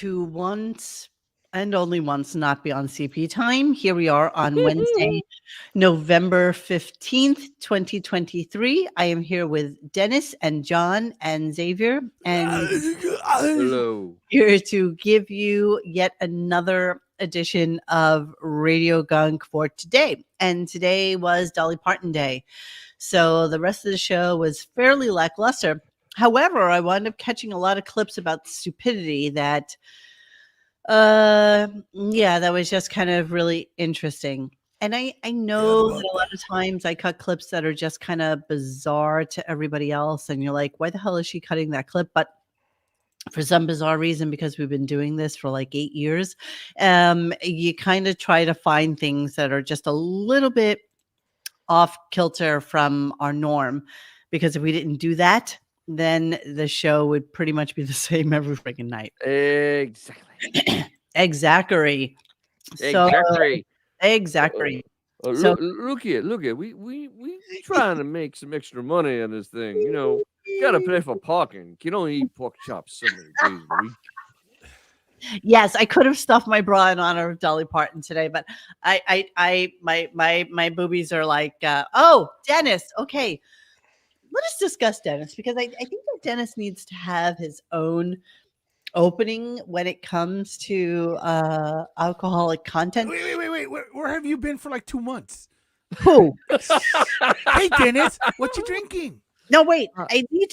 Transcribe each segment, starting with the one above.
to once and only once not be on CP time. Here we are on Wednesday, November 15th, 2023. I am here with Dennis and John and Xavier, and Hello. here to give you yet another edition of Radio Gunk for today. And today was Dolly Parton Day. So the rest of the show was fairly lackluster. However, I wound up catching a lot of clips about stupidity that that was just kind of really interesting. And I know that a lot of times I cut clips that are just kind of bizarre to everybody else, and you're like, why the hell is she cutting that clip? But for some bizarre reason, because we've been doing this for like 8 years, you kind of try to find things that are just a little bit off kilter from our norm, because if we didn't do that, then the show would pretty much be the same every freaking night. Exactly. Exactly. Look here. We trying to make some extra money on this thing. You know, gotta pay for parking. You don't eat pork chops so many days a week. Yes, I could have stuffed my bra in honor of Dolly Parton today, but my boobies are like, oh, Dennis. Okay, let us discuss Dennis, because I think that Dennis needs to have his own opening when it comes to alcoholic content. Wait. Where have you been for like 2 months? Who? Hey, Dennis, what you drinking? No, wait. I need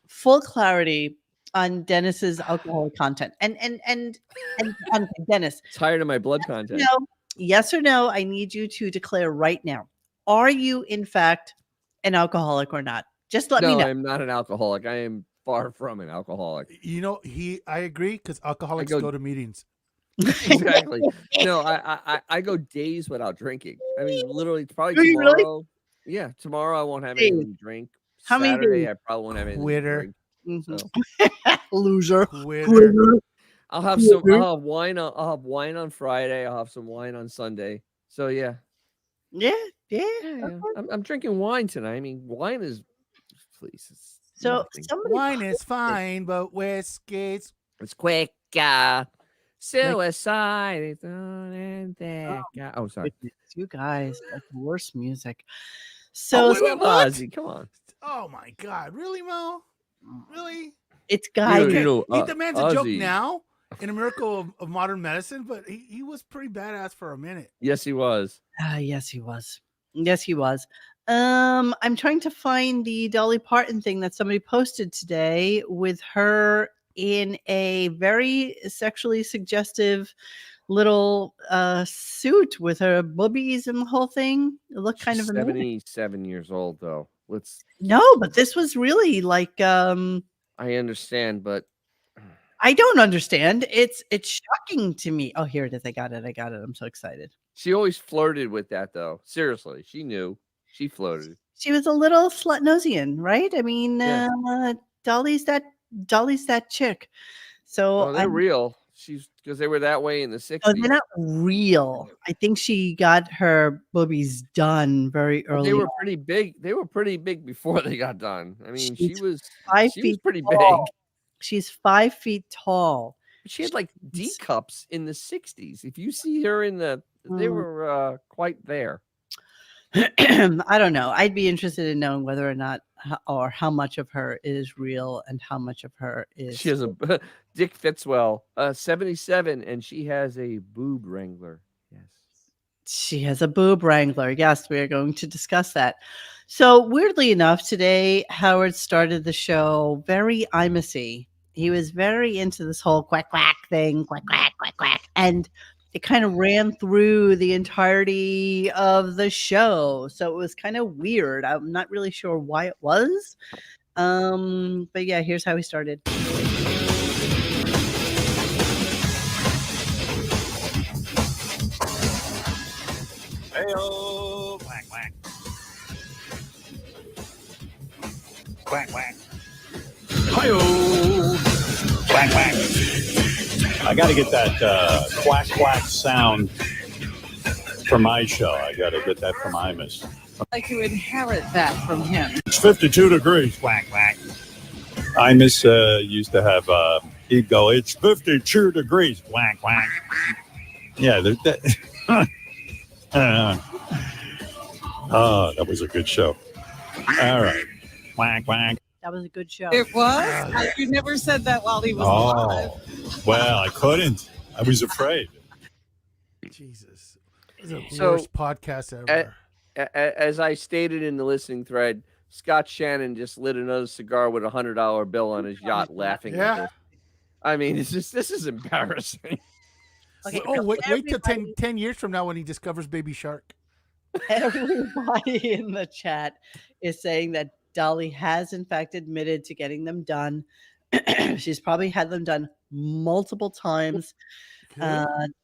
full clarity on Dennis's alcoholic content. And Dennis, Tired of my blood content. No, yes or no? I need you to declare right now. Are you in fact an alcoholic or not? Just let me know. No, I'm not an alcoholic. I am far from an alcoholic. You know, I agree, because alcoholics go to meetings. Exactly. No, I go days without drinking. I mean, literally, probably Do you tomorrow. really? Yeah, tomorrow I won't have anything to drink. How many Saturday days? I probably won't have anything Quitter. to drink. So. Loser. Quitter. I'll have wine. I'll have wine on Friday. I'll have some wine on Sunday. So yeah. I'm drinking wine tonight. I mean, wine is, please. So Wine is fine, but whiskey's it's quick. Suicide is on and back. Oh, sorry. You guys, that's worse music. So So Ozzy, come on. Oh my God, really, Mo? Really? it's Guy. You know, He demands a joke Ozzy. now in a miracle of modern medicine, but he was pretty badass for a minute. Yes, he was. Yes, he was. Yes, he was. I'm trying to find the Dolly Parton thing that somebody posted today with her in a very sexually suggestive little suit with her boobies and the whole thing. It looked kind of amazing. 77 years old, though. No, but this was really like I understand, but I don't understand. It's shocking to me. Oh, here it is. I got it. I'm so excited. she always flirted with that, though. Seriously, she knew. She floated. She was a little slut-nosian, right? I mean, Yeah. Dolly's that chick. So Oh, they're real. She's because they were that way in the 60s. Oh, they're not real. I think she got her boobies done very early. They were pretty big. They were pretty big before they got done. I mean, she was 5 she feet was pretty tall. big. She's 5 feet tall. She had like D cups in the 60s. If you see her in they were quite there. I don't know. I'd be interested in knowing whether or not or how much of her is real and how much of her is. She has a Dick Fitzwell, 77, and she has a boob wrangler. Yes. She has a boob wrangler. Yes, we are going to discuss that. So weirdly enough, today Howard started the show very Imus-y. He was very into this whole quack quack thing, quack quack quack quack, and it kind of ran through the entirety of the show. So it was kind of weird. I'm not really sure why it was. But yeah, here's how he started. Hey-oh, quack, quack. Quack, quack. Hi-yo, quack, quack. I got to get that quack, quack sound for my show. I got to get that from Imus. Like you inherit that from him. It's 52 degrees. Quack, quack. Imus used to have He'd go, it's 52 degrees. Whack, whack. Yeah. Oh, that was a good show. All right. Whack, whack. That was a good show. It was? You never said that while he was alive. Oh, well, I couldn't. I was afraid. Jesus. This is the So, worst podcast ever. As I stated in the listening thread, Scott Shannon just lit another cigar with $100 bill on his yacht, laughing at Yeah. this. I mean, this is embarrassing. Okay, Oh, so wait till everybody- 10 years from now when he discovers Baby Shark. Everybody in the chat is saying that Dolly has, in fact, admitted to getting them done. She's probably had them done multiple times.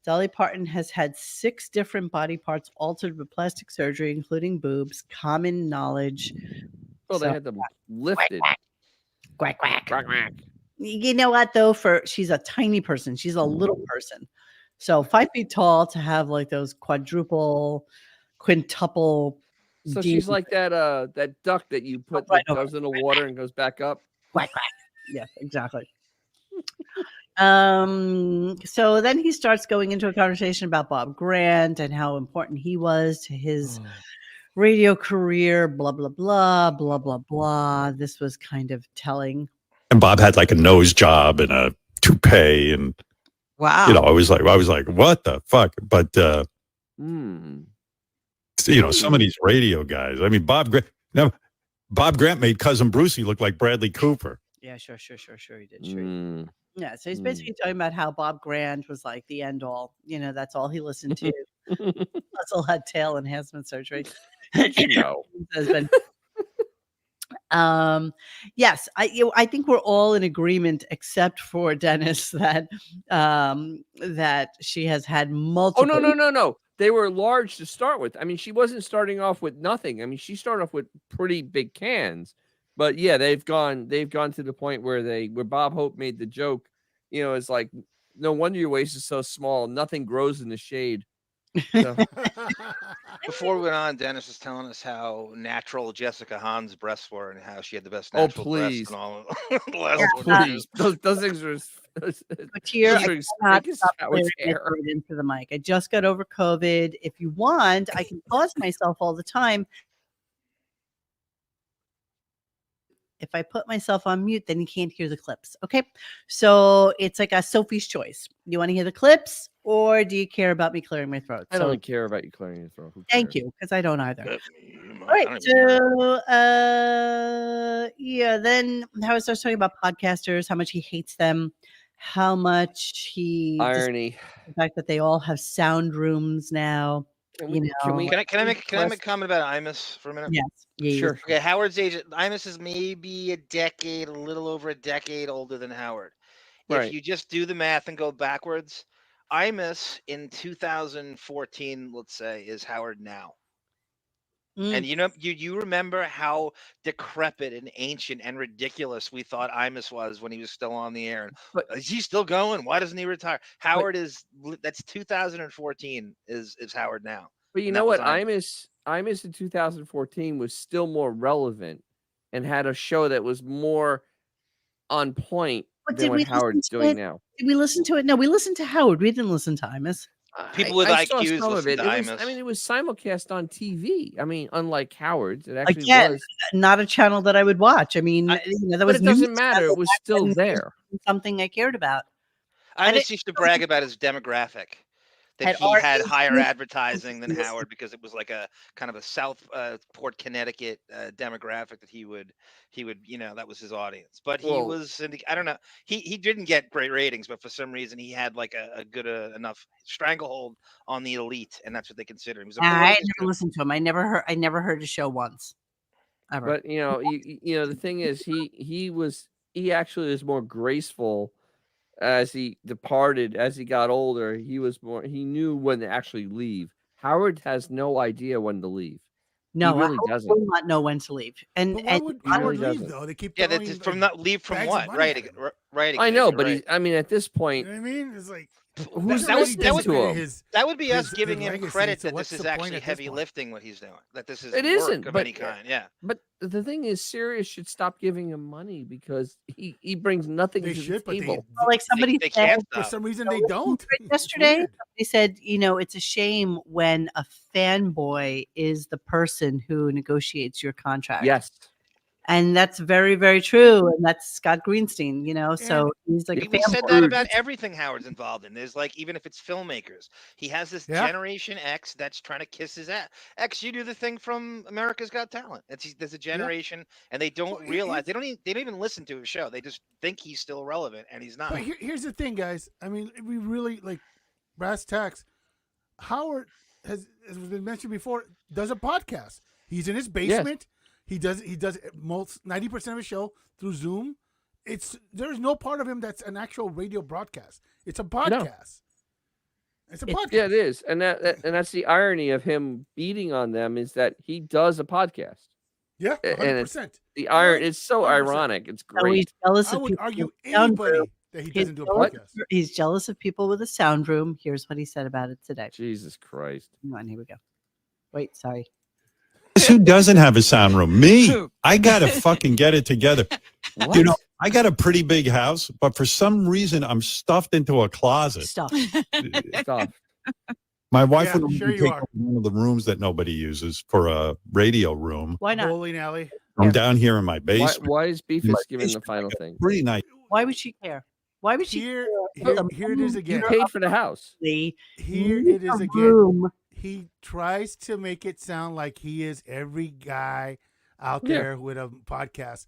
Dolly Parton has had 6 different body parts altered with plastic surgery, including boobs. Common knowledge. Well, they So- had them lifted. Quack, quack. Quack, quack. You know what, though? She's a tiny person. She's a little person. So 5 feet tall to have like those quadruple, quintuple. So D- she's like that duck that you put Right that over. goes in the water and goes back up. Quack, quack. Yeah, exactly. So then he starts going into a conversation about Bob Grant and how important he was to his radio career, blah, blah, blah, blah, blah, blah. This was kind of telling. And Bob had like a nose job and a toupee, and Wow. I was like, what the fuck? But Hmm. some of these radio guys. I mean, Bob Grant made Cousin Brucey look like Bradley Cooper. Yeah, sure. He did. Sure. Mm. Yeah, so he's basically talking about how Bob Grant was like the end all. That's all he listened to. Russell had tail enhancement surgery. No. Husband. Yes, I think we're all in agreement, except for Dennis, that that she has had multiple. Oh no. They were large to start with. I mean, she wasn't starting off with nothing. I mean, she started off with pretty big cans. But yeah, they've gone to the point where Bob Hope made the joke, it's like, no wonder your waist is so small. Nothing grows in the shade. So, Before we went on, Dennis was telling us how natural Jessica Hahn's breasts were and how she had the best Oh, natural please. breasts and all the last Yeah, 20 please, those things are. But here, I those are as cannot thick as stop Howard's clearing hair. it into the mic. I just got over COVID. If you want, I can pause myself all the time. If I put myself on mute, then you can't hear the clips. Okay. So it's like a Sophie's choice. You want to hear the clips, or do you care about me clearing my throat? I don't care about you clearing your throat. Who Thank cares? you, because I don't either. All All right. So then Howard starts talking about podcasters, how much he hates them, how much he Irony. the fact that they all have sound rooms now. Can You we, can we, Can I make a comment about Imus for a minute? Yes. Yeah, Sure. Okay, Howard's age. Imus is maybe a little over a decade older than Howard. Right. If you just do the math and go backwards, Imus in 2014, let's say, is Howard now. And you remember how decrepit and ancient and ridiculous we thought Imus was when he was still on the air. But- Is he still going? Why doesn't he retire? Howard that's 2014 is Howard now. But you And know that was what? Imus in 2014 was still more relevant and had a show that was more on point But than did we what Howard's listen to doing it? now. Did we listen to it? No, we listened to Howard. We didn't listen to Imus. People with I saw IQs some of listen it. to Imus. It was simulcast on TV. I mean, unlike Howard's, it actually Again, was. not a channel that I would watch. I mean, there But was it doesn't news matter. It channels was back still then, there. something I cared about. And Imus used to brag about his demographic. That Had he had art higher issues. advertising than Howard because it was like a kind of a Southport, Connecticut demographic that he would that was his audience. But he Well- was I don't know, he didn't get great ratings, but for some reason he had like a good enough stranglehold on the elite, and that's what they consider him. He was a I political never show. listened to him. I never heard his show once. Ever. But the thing is, he actually was more graceful as he departed, as he got older. He knew when to actually leave. Howard has no idea when to leave. no, really I doesn't. will not know when to leave. And, But why and would he Howard really leave doesn't. though? They keep That's throwing, from like, not leave from bags of what? money Right, at him. right. I know, exactly but right. at this You point, know what I mean? It's like Who's that was- listening that was- to him? That would be us his giving him legacy, credit so that what's this is the point actually at this heavy point? lifting what he's doing. That this is It work isn't, of but any kind. Yeah. But the thing is, Sirius should stop giving him money because he brings nothing They to should, the but table. Well, like somebody They said can't for stop. some reason they don't. It's yesterday, weird. they said, it's a shame when a fanboy is the person who negotiates your contract. Yes. And that's very, very true. And that's Scott Greenstein, so he's like a We said fanboy. that about everything Howard's involved in. There's like, even if it's filmmakers, he has this Yeah. Generation X that's trying to kiss his ass. X, you do the thing from America's Got Talent. There's a generation, and they don't realize they don't even listen to his show. They just think he's still relevant, and he's not. But here's the thing, guys. I mean, we really like brass tacks. Howard has been mentioned before, does a podcast. He's in his basement. He does most 90% of his show through Zoom. There's no part of him that's an actual radio broadcast. It's a podcast. It's a podcast. Yeah, it is, and that's the irony of him beating on them is that he does a podcast. Yeah, 100%. The iron is so 100%. ironic. It's So he's great. jealous I of would people argue with a sound anybody room. that he He's doesn't do a jealous- podcast. He's jealous of people with a sound room. Here's what he said about it today. Jesus Christ. Come on, here we go. Wait, sorry. Who doesn't have a sound room? Me. Who? I gotta fucking get it together. What? I got a pretty big house, but for some reason I'm stuffed into a closet. Stop. Stop. My wife Yeah, would sure you take are. over one of the rooms that nobody uses for a radio room. Why not? Bowling alley. I'm down here in my Why, basement. why is My Beefus giving the basement, final I got thing? Pretty nice. Why would she care? Why would she Here, care? here it is You again. paid for the house. Here Leave it is a again. room. He tries to make it sound like he is every guy out Yeah. there with a podcast.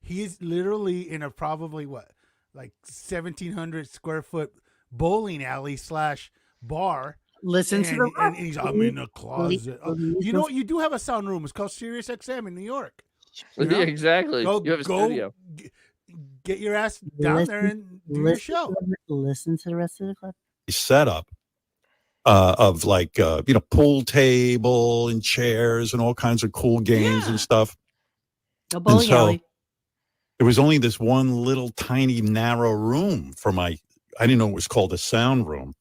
He's literally in a probably like 1,700 square foot bowling alley / bar. Listen to the and he's I'm in a closet. Leave You know what? You do have a sound room. It's called Sirius XM in New York. You know? Yeah, exactly. Go, You have a go studio. get your ass down there and do your show. Listen to the rest of the clip. Setup of like pool table and chairs and all kinds of cool games Yeah. and stuff. No bowling so- alley. There was only this one little tiny narrow room for I didn't know it was called a sound room,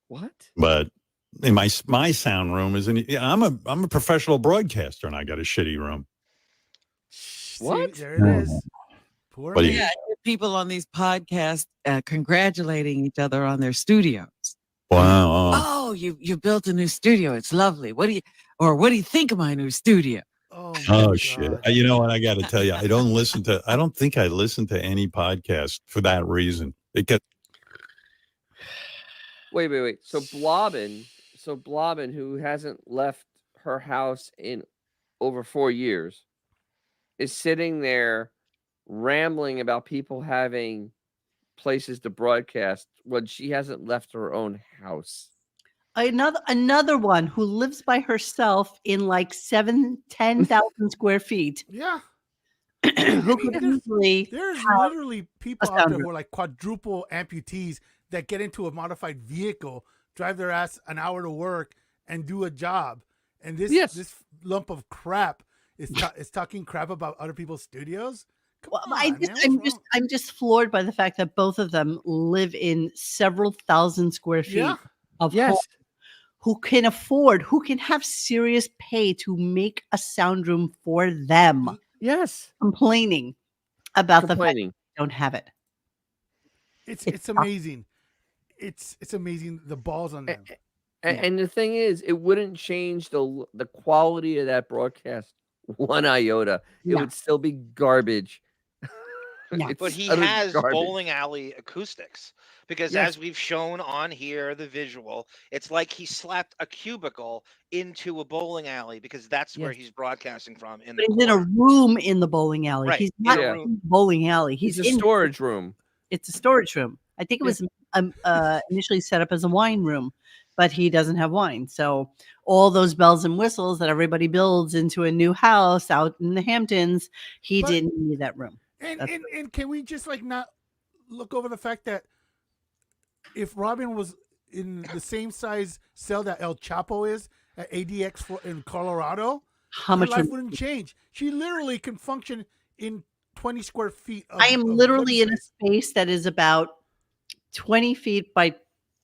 What? but in my sound room is I'm a professional broadcaster and I got a shitty room. What? See, there it is. Poor What do man. you- Yeah, I hear people on these podcasts congratulating each other on their studios. Wow. Oh, you built a new studio. It's lovely. What do you think of my new studio? Oh, Oh my shit! God. You know what? I got to tell you, I don't think I listen to any podcast for that reason. It gets Wait. So Blobbin, who hasn't left her house in over 4 years, is sitting there rambling about people having places to broadcast when she hasn't left her own house. Another one who lives by herself in like 10,000 square feet. Yeah. Who could easily There's have literally people a out there sound who are like quadruple amputees that get into a modified vehicle, drive their ass an hour to work, and do a job. And this lump of crap is talking crap about other people's studios. Come Well, on, man, what's wrong? I'm just floored by the fact that both of them live in several thousand square feet Yeah. of Yes. home, who can have serious pay to make a sound room for them, Yes. complaining about the fact Complaining. they don't have it. It's amazing. It's amazing the balls on them. And the thing is, it wouldn't change the quality of that broadcast one iota. It No. would still be garbage. No. It's But he utter has garbage. bowling alley acoustics because, Yes. as we've shown on here, the visual, it's like he slapped a cubicle into a bowling alley because that's where Yes. he's broadcasting from. But he's in a room in the bowling alley. Right, He's in not a in room. the bowling alley. It's He's a in storage room. It's a storage room. I think it was initially set up as a wine room, but he doesn't have wine. So all those bells and whistles that everybody builds into a new house out in the Hamptons, he But- didn't need that room. And can we just like not look over the fact that if Robin was in the same size cell that El Chapo is at ADX in Colorado, How her much? life wouldn't change. She literally can function in 20 square feet. I am literally in a space that is about 20 feet by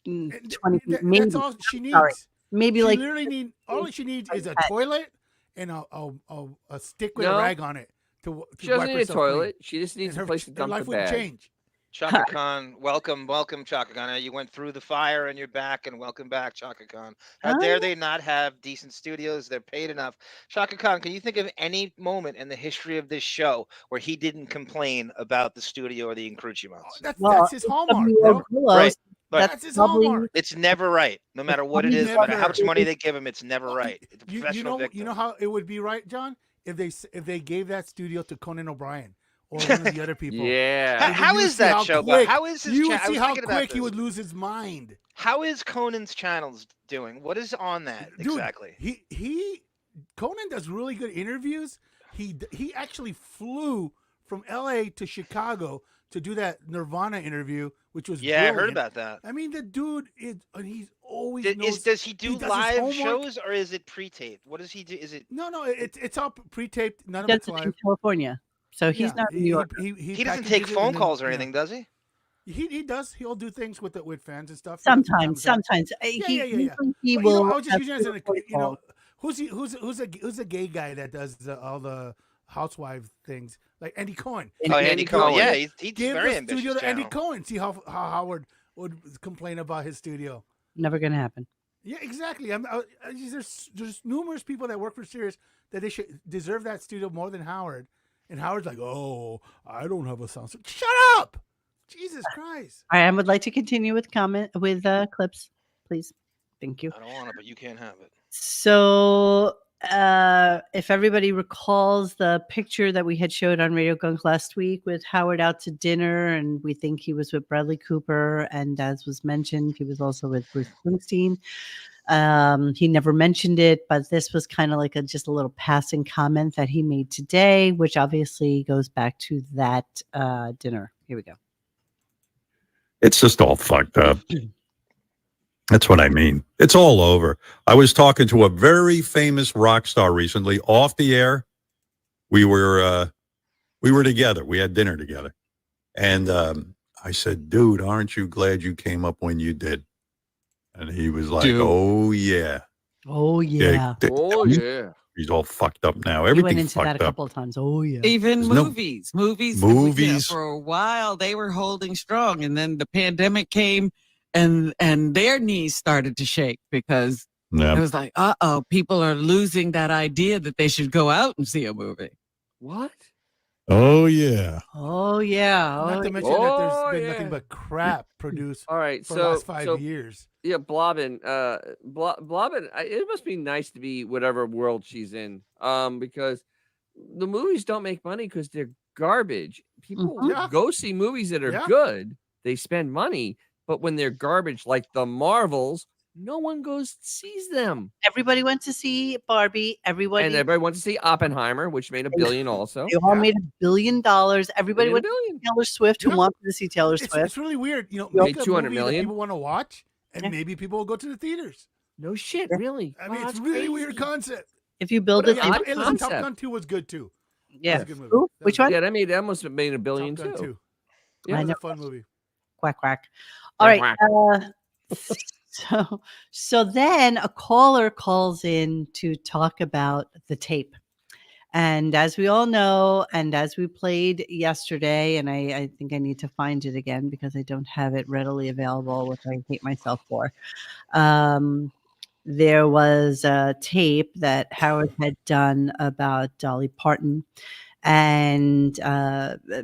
20 feet. Maybe. That's all she needs. Sorry. Maybe She like literally all she needs is a toilet and a stick with a No. rag on it to She doesn't wipe need a herself clean. toilet. She just needs And a place to her dump life the wouldn't bag. change. Chaka Khan, welcome, Chaka Khan. You went through the fire and you're back, and welcome back, Chaka Khan. How dare they not have decent studios? They're paid enough. Chaka Khan, can you think of any moment in the history of this show where he didn't complain about the studio or the accoutrements? That's his hallmark, bro. Right. But That's his hallmark. it's never right. No matter what it is, no matter how much money they give him, it's never right. It's a professional victim. You know how it would be right, John, if they gave that studio to Conan O'Brien or one of the other people. Yeah. How is that show? Quick, How is his? You would I see was how thinking about quick he this. would lose his mind. How is Conan's channels doing? What is on that Dude, exactly? Conan does really good interviews. He actually flew from LA to Chicago to do that Nirvana interview, which was Yeah, I heard brilliant. about that. I mean, the dude is, and he's always Does he do does his live homework. shows or is it pre-taped? What does he do? Is it? No, it's all pre-taped. None of Does it's it in live. California. So he's not in New York. He doesn't take phone calls or anything, does he? He does. He'll do things with fans and stuff. Sometimes. Yeah. He But, will. I was just have using it as an, phone calls. who's a gay guy that does all the housewife things, like Andy Cohen. Andy Cohen. Yeah, he's Give very the ambitious. studio to Andy channel. Cohen. See how Howard would complain about his studio. Never gonna happen. Yeah, exactly. There's numerous people that work for Sirius that they should deserve that studio more than Howard. And Howard's like, "Oh, I don't have a sound." Shut up! Jesus Christ! I would like to continue with clips, please. Thank you. I don't want it, but you can't have it. So, if everybody recalls the picture that we had showed on Radio Gunk last week with Howard out to dinner, and we think he was with Bradley Cooper, and as was mentioned, he was also with Bruce Springsteen. He never mentioned it, but this was kind of like just a little passing comment that he made today, which obviously goes back to that dinner. Here we go. It's just all fucked up. That's what I mean. It's all over. I was talking to a very famous rock star recently off the air. We were together. We had dinner together. And I said, "Dude, aren't you glad you came up when you did?" And he was like, Dude. "Oh, yeah." Oh, yeah. Oh, yeah. He's all fucked up now. He went Everything's into that fucked a up. couple of times. Oh, yeah. Even There's no- movies, Movies. for a while they were holding strong, and then the pandemic came, and their knees started to shake because it Yeah. was like, people are losing that idea that they should go out and see a movie. What? Oh, yeah. Oh, yeah. Not to Oh, mention that there's Oh, been yeah. nothing but crap produced All right. for the last 5 years. Yeah, Blobbin. Blobbin. It must be nice to be whatever world she's in. Because the movies don't make money because they're garbage. People Yeah. go see movies that are Yeah. good. They spend money, but when they're garbage, like the Marvels, no one goes sees them. everybody went to see Barbie. And everybody went to see Oppenheimer, which made $1 billion also. They all made $1 billion. Everybody Made went $1 to billion. see Taylor Swift, who Yeah. wanted to see Taylor Swift. It's really weird. Made Make a 200 movie that million. people want to watch, and Yeah. maybe people will go to the theaters. No shit, Yeah. really. I mean, Wow, it's that's really weird crazy. concept. If you build What it, an odd Hey, listen, Top concept. Gun 2 was good too. yeah. That was a good movie. Ooh, That which was one? Yeah, that must have made $1 billion Top Gun too. 2. Yeah. That was I a fun movie. Quack, quack. All right. Quack, So then a caller calls in to talk about the tape. And as we all know, and as we played yesterday, and I think I need to find it again because I don't have it readily available, which I hate myself for. There was a tape that Howard had done about Dolly Parton and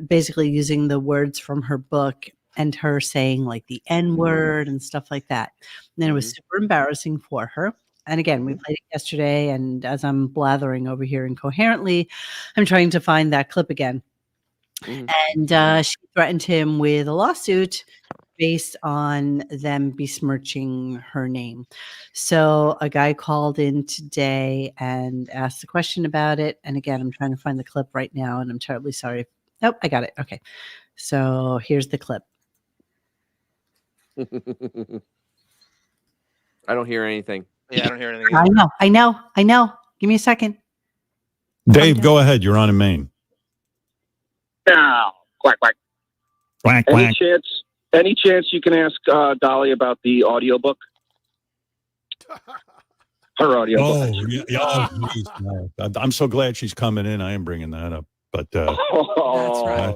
basically using the words from her book and her saying like the N word and stuff like that. And then it was super embarrassing for her. And again, we played it yesterday. And as I'm blathering over here incoherently, I'm trying to find that clip again. And she threatened him with a lawsuit based on them besmirching her name. So a guy called in today and asked a question about it. And again, I'm trying to find the clip right now, and I'm terribly sorry. Nope, I got it. Okay. So here's the clip. I don't hear anything. Yeah, I don't hear anything. I know. Give me a second. Dave, go ahead. You're on in Maine. Now, quack, quack. Quack, Any quack. chance Any chance you can ask Dolly about the audiobook? Her audiobook. Oh, yeah. Oh, please, no. I'm so glad she's coming in. I am bringing that up. But That's right.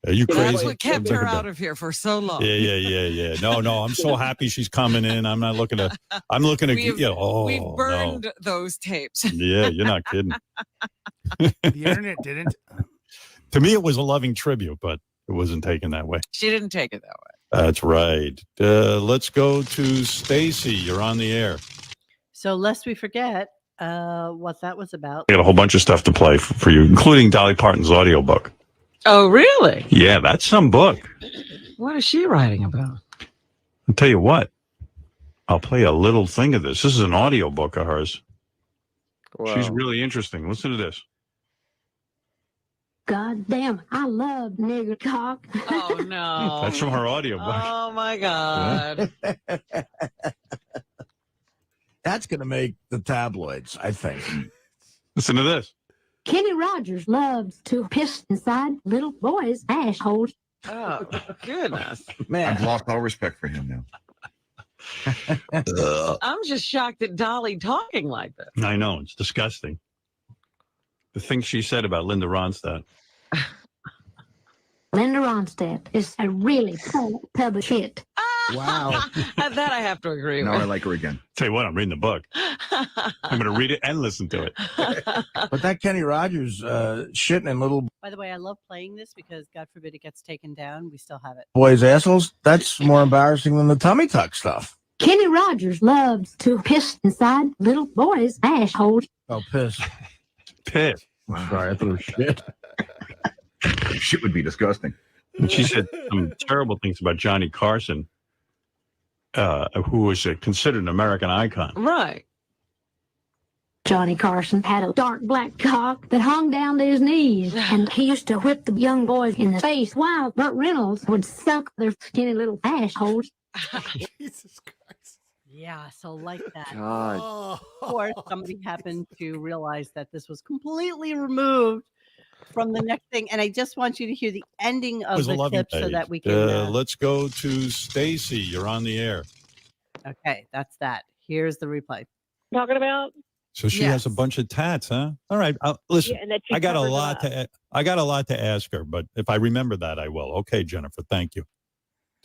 are you That's crazy? what kept her out of here for so long. Yeah. No, I'm so happy she's coming in. I'm not looking to. I'm looking to. We've burned those tapes. Yeah, you're not kidding. The internet didn't. To me, it was a loving tribute, but it wasn't taken that way. She didn't take it that way. That's right. Let's go to Stacy. You're on the air. So lest we forget what that was about. I got a whole bunch of stuff to play for you, including Dolly Parton's audiobook. Oh, really? Yeah, that's some book. What is she writing about? I'll tell you what. I'll play a little thing of this. This is an audiobook of hers. Wow. She's really interesting. Listen to this. God damn, I love nigger cock. Oh, no. That's from her audiobook. Oh, my God. That's going to make the tabloids, I think. Listen to this. Kenny Rogers loves to piss inside little boys' assholes. Oh, goodness. Man, I've lost all respect for him now. I'm just shocked at Dolly talking like that. I know. It's disgusting. The things she said about Linda Ronstadt. Linda Ronstadt is a really cool tub of shit. wow. That I have to agree Now I with. like her again. Tell you what, I'm reading the book. I'm going to read it and listen to it. But that Kenny Rogers shitting in little By the way, I love playing this because God forbid it gets taken down. We still have it. boys' assholes, that's more embarrassing than the tummy tuck stuff. Kenny Rogers loves to piss inside little boys' assholes. Oh, piss. Piss. Sorry, I thought it was shit. Shit would be disgusting. And she said some terrible things about Johnny Carson, who was considered an American icon. Right. Johnny Carson had a dark black cock that hung down to his knees, and he used to whip the young boys in the face while Burt Reynolds would suck their skinny little assholes. Jesus Christ. Yeah, so like that. God. Oh. Of course, somebody happened to realize that this was completely removed from the next thing. And I just want you to hear the ending It of was a the loving clip so page. that we can. Let's go to Stacy. You're on the air. Okay, that's that. Here's the replay. Talking about? So she has a bunch of tats, huh? All right. Listen, Yeah, and that she I got a covers lot it up. I got a lot to ask her, but if I remember that, I will. Okay, Jennifer. Thank you.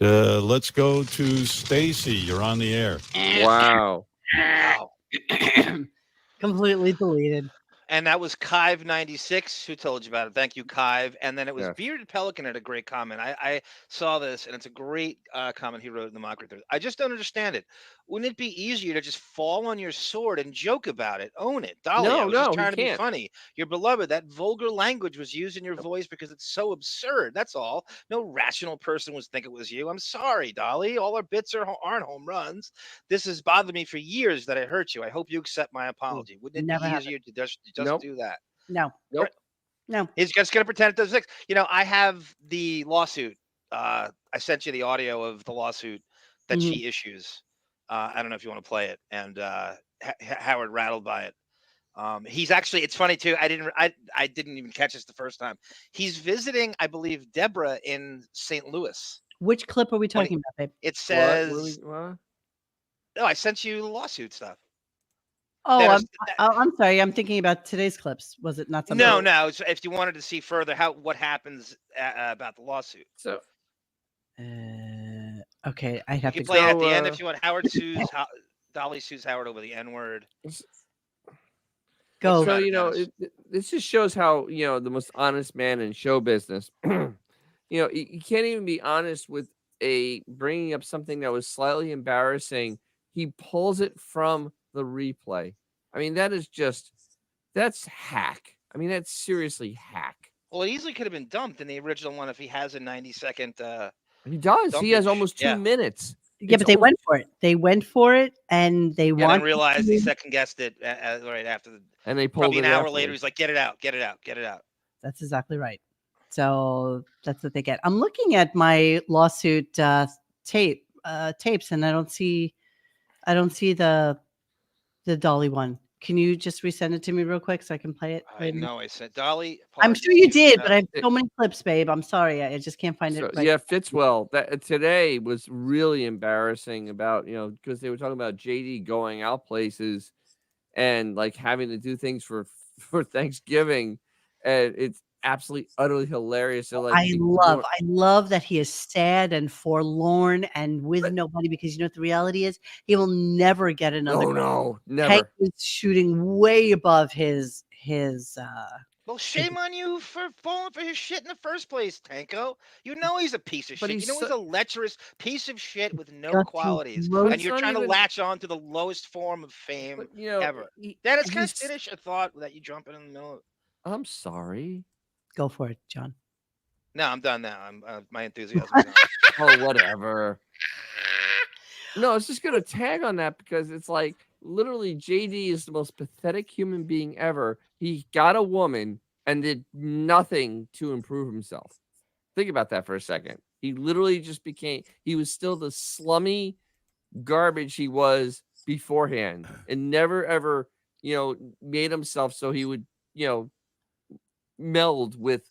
Let's go to Stacy. You're on the air. Wow. Wow. Completely deleted. And that was Kive96 who told you about it. Thank you, Kive. And then it was Yes. Bearded Pelican had a great comment. I saw this, and it's a great comment he wrote in the mock thread. I just don't understand it. Wouldn't it be easier to just fall on your sword and joke about it? Own it. Dolly, I was No, just he trying to be can't. funny. Your beloved, that vulgar language was used in your voice because it's so absurd. That's all. No rational person would think it was you. I'm sorry, Dolly. All our bits aren't home runs. This has bothered me for years that I hurt you. I hope you accept my apology. Wouldn't it Never be happened. easier to just Nope. do that? No. Nope. No. He's just gonna pretend it doesn't exist. You know, I have the lawsuit. I sent you the audio of the lawsuit that she issues. I don't know if you want to play it. And Howard rattled by it. He's actually, it's funny too. I didn't even catch this the first time. He's visiting, I believe, Deborah in St. Louis. Which clip are we talking about, babe? It says, What? no, I sent you the lawsuit stuff. Oh, There's- I'm sorry. I'm thinking about today's clips. Was it not something? No. So if you wanted to see further what happens about the lawsuit, So Okay, I have you to can play it at go, the end if you want. Dolly sues Howard over the N-word. go. So Dennis. this just shows how the most honest man in show business. You can't even be honest with bringing up something that was slightly embarrassing. He pulls it from the replay. I mean, that's hack. I mean, that's seriously hack. Well, it easily could have been dumped in the original one if he has a 90-second. He does. He has Dumpage, almost 2 yeah. minutes. Yeah, It's but they almost- went for it. They went for it, and they And wanted then realized to- he second guessed it right after the. And they pulled Probably it an hour afterwards. later, he's like, "Get it out, get it out, get it out." That's exactly right. So that's what they get. I'm looking at my lawsuit tapes, and I don't see the Dolly one. Can you just resend it to me real quick so I can play it? I know I sent Dolly. I'm sure you did, but I have so many clips, babe. I'm sorry. I just can't find it. Yeah, Fitzwell. That today was really embarrassing about, because they were talking about JD going out places and like having to do things for Thanksgiving, and it's absolutely utterly hilarious. So like, I love that he is sad and forlorn and with nobody, because you know what the reality is? He will never get another. No, Hank never. is shooting way above his Well, shame on you for falling for his shit in the first place, Tanko. You know he's a piece of But shit. he's You know he's a lecherous piece of shit with no Just qualities, gross. and you're It's not trying to even- latch on to the lowest form of fame But, ever. Dennis, can I he's- finish a thought that you jump in the middle of? I'm sorry. Go for it, John. No, I'm done now. I'm my enthusiasm is gone. Oh, whatever. No, it's just gonna tag on that because it's like literally JD is the most pathetic human being ever. He got a woman and did nothing to improve himself. Think about that for a second. He literally just he was still the slummy garbage he was beforehand and never ever, made himself so he would, meld with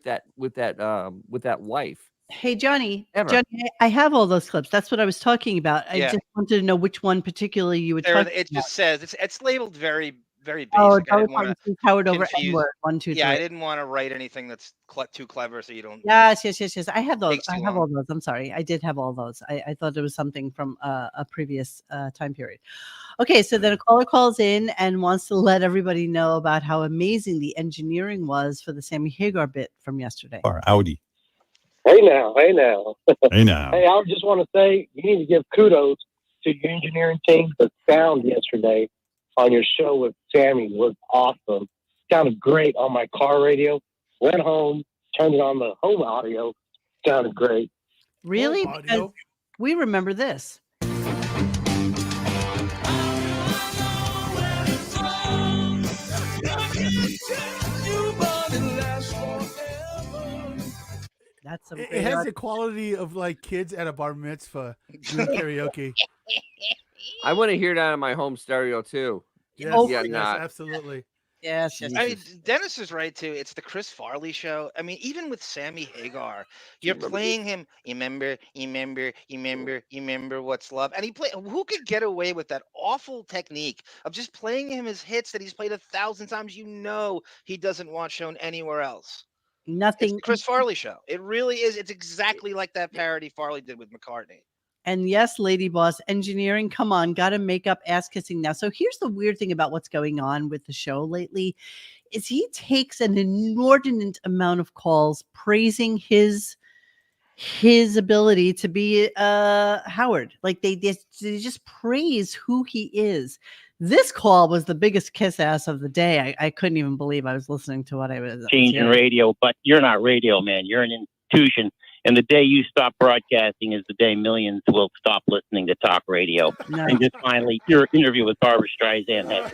that wife. Hey, Johnny. Ever. Johnny, I have all those clips. That's what I was talking about. I Yeah. just wanted to know which one particularly you would There, talk it about. just says it's labeled very, very basic. Oh, I Dolly didn't want Parton, to Howard over confuse. N-word. 1, 2, 3. Yeah, I didn't want to write anything that's too clever, so you don't. Yes. I have those. Takes I too have long. all those. I'm sorry. I did have all those. I thought it was something from a previous time period. Okay, so then a caller calls in and wants to let everybody know about how amazing the engineering was for the Sammy Hagar bit from yesterday. Or Audi. Hey now. Hey now. Hey, I just want to say you need to give kudos to your engineering team. The sound yesterday on your show with Sammy was awesome. Sounded great on my car radio. Went home, turned it on the home audio. Sounded great. Really? Home Because audio? we remember this. That's some It great has audio. the quality of like kids at a bar mitzvah doing karaoke. I want to hear that on my home stereo too. Yes, Oh, yes, not. absolutely. Yes. I mean, Dennis is right too. It's the Chris Farley show. I mean, even with Sammy Hagar, you're playing him. Remember what's love, and who could get away with that awful technique of just playing him his hits that he's played 1,000 times? You know, he doesn't want shown anywhere else. It's Nothing. the Chris Farley show. It really is. It's exactly like that parody Farley did with McCartney. And yes, Lady Boss, engineering, come on, got to make up ass kissing now. So here's the weird thing about what's going on with the show lately is he takes an inordinate amount of calls praising his ability to be Howard. Like they just praise who he is. This call was the biggest kiss ass of the day. I couldn't even believe I was listening to what I was changing hearing. radio, but you're not radio, man. You're an institution. And the day you stop broadcasting is the day millions will stop listening to talk radio. No. And just finally, your interview with Barbara Streisand has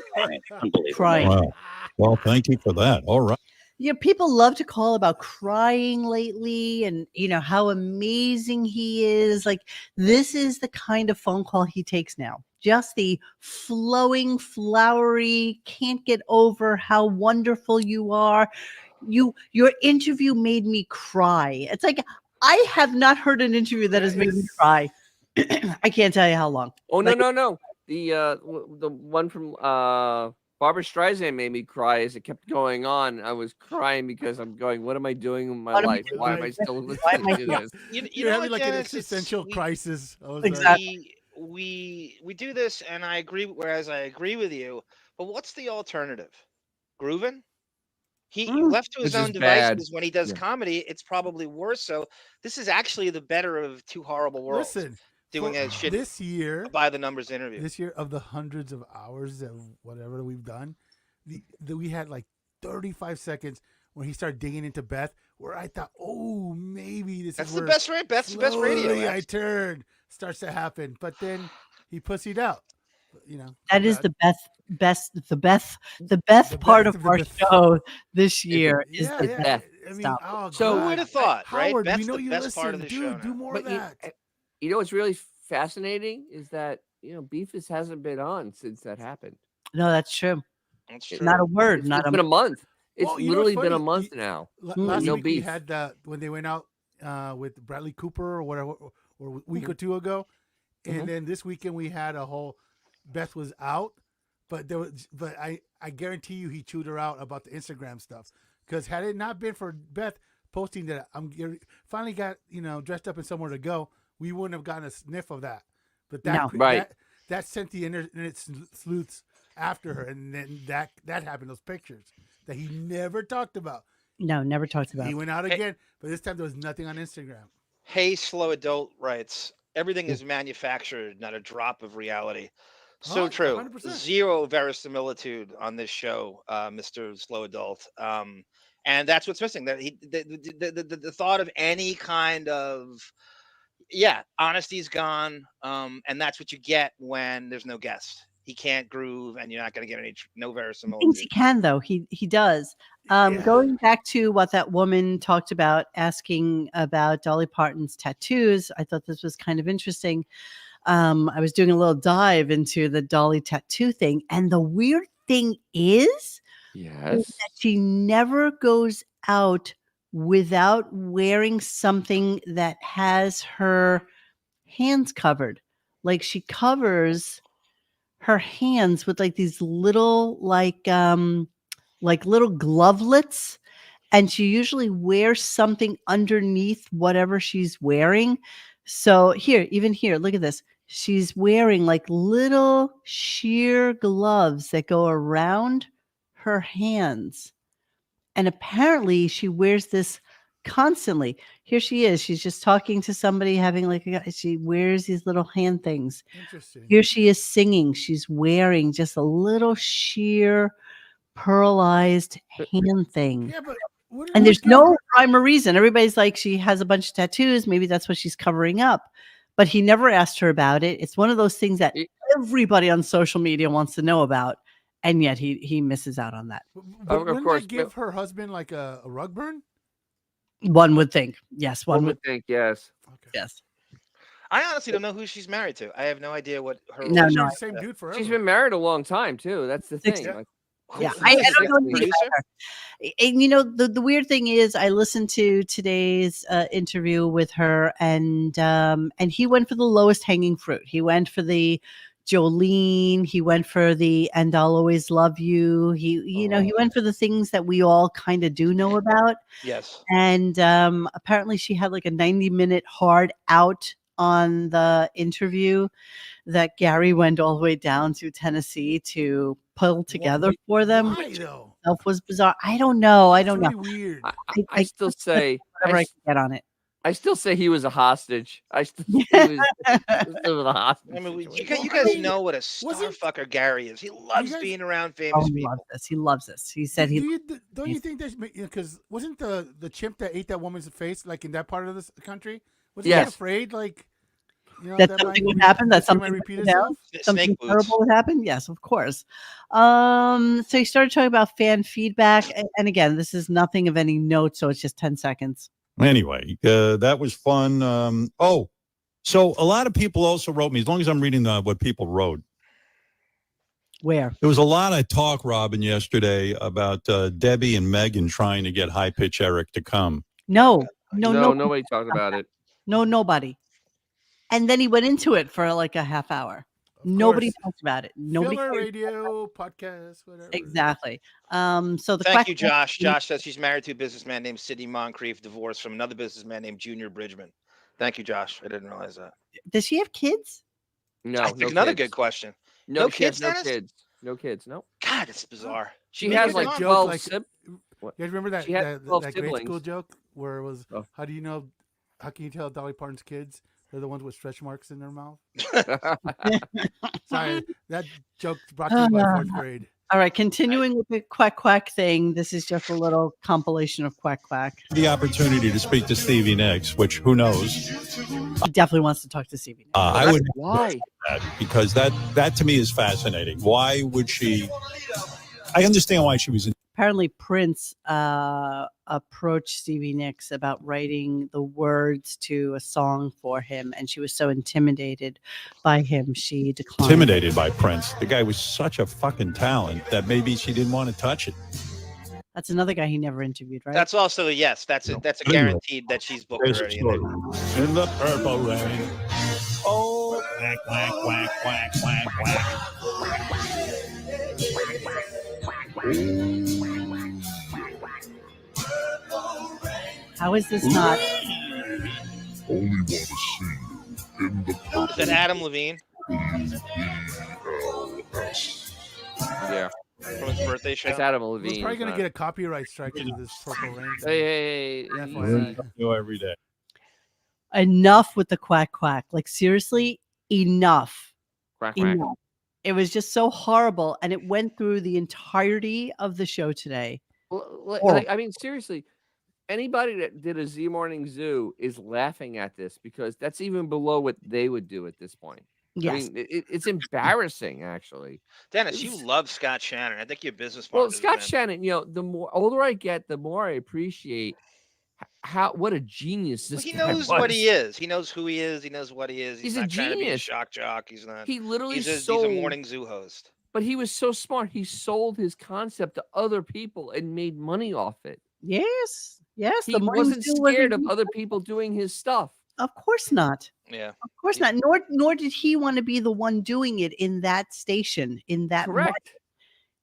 unbelievable. Crying. Wow. Well, thank you for that. All right. Yeah, people love to call about crying lately and how amazing he is. Like this is the kind of phone call he takes now. Just the flowing, flowery, can't get over how wonderful you are. Your interview made me cry. It's like I have not heard an interview that has made me cry. I can't tell you how long. Oh no. The one from Barbara Streisand made me cry as it kept going on. I was crying because I'm going, what am I doing in my life? Why am I still listening to this? You're know having what, like an Dennis? existential crisis. Exactly. We do this, and I agree. Whereas I agree with you, but what's the alternative? Groovin? He left to his This is own bad. devices when he does Yeah. comedy. It's probably worse. So this is actually the better of two horrible worlds. Listen, doing for a shit this year by the numbers interview. This year, of the hundreds of hours of whatever we've done, we had like 35 seconds when he started digging into Beth, where I thought, oh, maybe this That's is the where best rate. Beth's the best radio. slowly I Alex. turn starts to happen, but then he pussied out. That is the best part of our show this year is the Beth. I mean, Stop. oh, So- God. Who would have thought, right? Howard, Beth's we know the you best listen, part of the dude. show. Do now. more of that. You know what's really fascinating is that Beefus hasn't been on since that happened. No, that's true. That's true. Not a word. It's been a month. It's Well, you know what's literally been a funny? month now. Last no week we beef. had when they went out with Bradley Cooper or whatever, or a week or two ago, and then this weekend we had a whole. Beth was out, but I guarantee you he chewed her out about the Instagram stuff. Because had it not been for Beth posting that finally got dressed up and somewhere to go, we wouldn't have gotten a sniff of that. But that sent the internet sleuths after her, and then that happened. Those pictures that he never talked about. No, never talked about. He went out again, but this time there was nothing on Instagram. Hey, Slow Adult writes, everything is manufactured, not a drop of reality. So true. 100%. Zero verisimilitude on this show, Mr. Slow Adult. And that's what's missing. That the thought of any kind of honesty's gone. And that's what you get when there's no guest. He can't groove, and you're not going to get no verisimilitude. Thinks he can, though. He does. Going back to what that woman talked about, asking about Dolly Parton's tattoos, I thought this was kind of interesting. I was doing a little dive into the Dolly tattoo thing, and the weird thing is that she never goes out without wearing something that has her hands covered. Like she covers her hands with like these little little glovelets, and she usually wears something underneath whatever she's wearing. So even here, look at this. She's wearing like little sheer gloves that go around her hands. And apparently she wears this constantly. Here she is. She's just talking to somebody, she wears these little hand things. Interesting. Here she is singing. She's wearing just a little sheer pearlized hand thing. Yeah, but and there's no rhyme or reason. Everybody's like, she has a bunch of tattoos. Maybe that's what she's covering up. But he never asked her about it. It's one of those things that everybody on social media wants to know about. And yet he misses out on that. But wouldn't that give her husband like a rug burn? One would think. Yes. One would think, yes. Okay. Yes. I honestly don't know who she's married to. I have no idea what her No. Same dude forever. She's been married a long time, too. That's the thing. I don't know anything about her. And the weird thing is, I listened to today's interview with her, and he went for the lowest hanging fruit. He went for the Jolene. He went for the "And I'll Always Love You." He went for the things that we all kind of do know about. Yes. And apparently, she had like a 90-minute hard out on the interview that Gary went all the way down to Tennessee to pull together for them. Why, though? That was bizarre. I don't know. Weird. I still say whatever I can get on it. I still say he was a hostage. I still say he was a hostage. I mean, you guys know what a starfucker Gary is. He loves being around famous people. He loves this. He said Don't you think that's because wasn't the chimp that ate that woman's face like in that part of the country? Was he afraid like that something would happen? That something would repeat itself? Something terrible would happen? Yes, of course. So he started talking about fan feedback, and again, this is nothing of any note, so it's just 10 seconds. Anyway, that was fun. So a lot of people also wrote me, as long as I'm reading what people wrote. Where? There was a lot of talk, Robin, yesterday about Debbie and Megan trying to get High Pitch Eric to come. No, nobody talked about it. No, nobody. And then he went into it for like a half hour. Nobody talked about it. Nobody. Filler radio, podcast, whatever. Exactly. So Thank you, Josh. Josh says she's married to a businessman named Sidney Moncrief, divorced from another businessman named Junior Bridgman. Thank you, Josh. I didn't realize that. Does she have kids? No. Another good question. No kids. No kids. No kids. No. God, it's bizarre. She has like 12 siblings. You guys remember that grade school joke where it was, how can you tell Dolly Parton's kids? They're the ones with stretch marks in their mouth. Sorry, that joke brought to you by fourth grade. All right, continuing with the quack quack thing. This is just a little compilation of quack quack. The opportunity to speak to Stevie Nicks, which who knows? He definitely wants to talk to Stevie Nicks. I would. Why? Because that to me is fascinating. Why would she? I understand why she was in. apparently Prince approached Stevie Nicks about writing the words to a song for him, and she was so intimidated by him, she declined. Intimidated by Prince. The guy was such a fucking talent that maybe she didn't want to touch it. That's another guy he never interviewed, right? That's also a yes. That's a guaranteed that she's booked There's a already. story. In the purple rain. Oh, quack, quack, quack, quack, quack, quack. How is this not? Only want to see you in the purple. Is that Adam Levine? Yeah. From his birthday show. It's Adam We're Levine. probably gonna get a copyright strike into this Purple Rain. Hey, FYI. Every day. Enough with the quack quack. Like seriously, enough. Quack, quack. Enough. It was just so horrible, and it went through the entirety of the show today. I mean, seriously, anybody that did a Z Morning Zoo is laughing at this because that's even below what they would do at this point. Yes. I mean, it's embarrassing, actually. Dennis, you love Scott Shannon. I think your business Well, partners, Scott man. Shannon, the more older I get, the more I appreciate what a genius this He guy knows was. what he is. He knows who he is. He knows what he is. He's not a trying to be a genius. shock jock. He's not. He literally he's sold. a morning zoo host. But he was so smart. He sold his concept to other people and made money off it. Yes. Yes. He the morning wasn't zoo was scared of even- other people doing his stuff. Of course not. Yeah. Of course not. Nor did he want to be the one doing it in that station, in that Correct. market.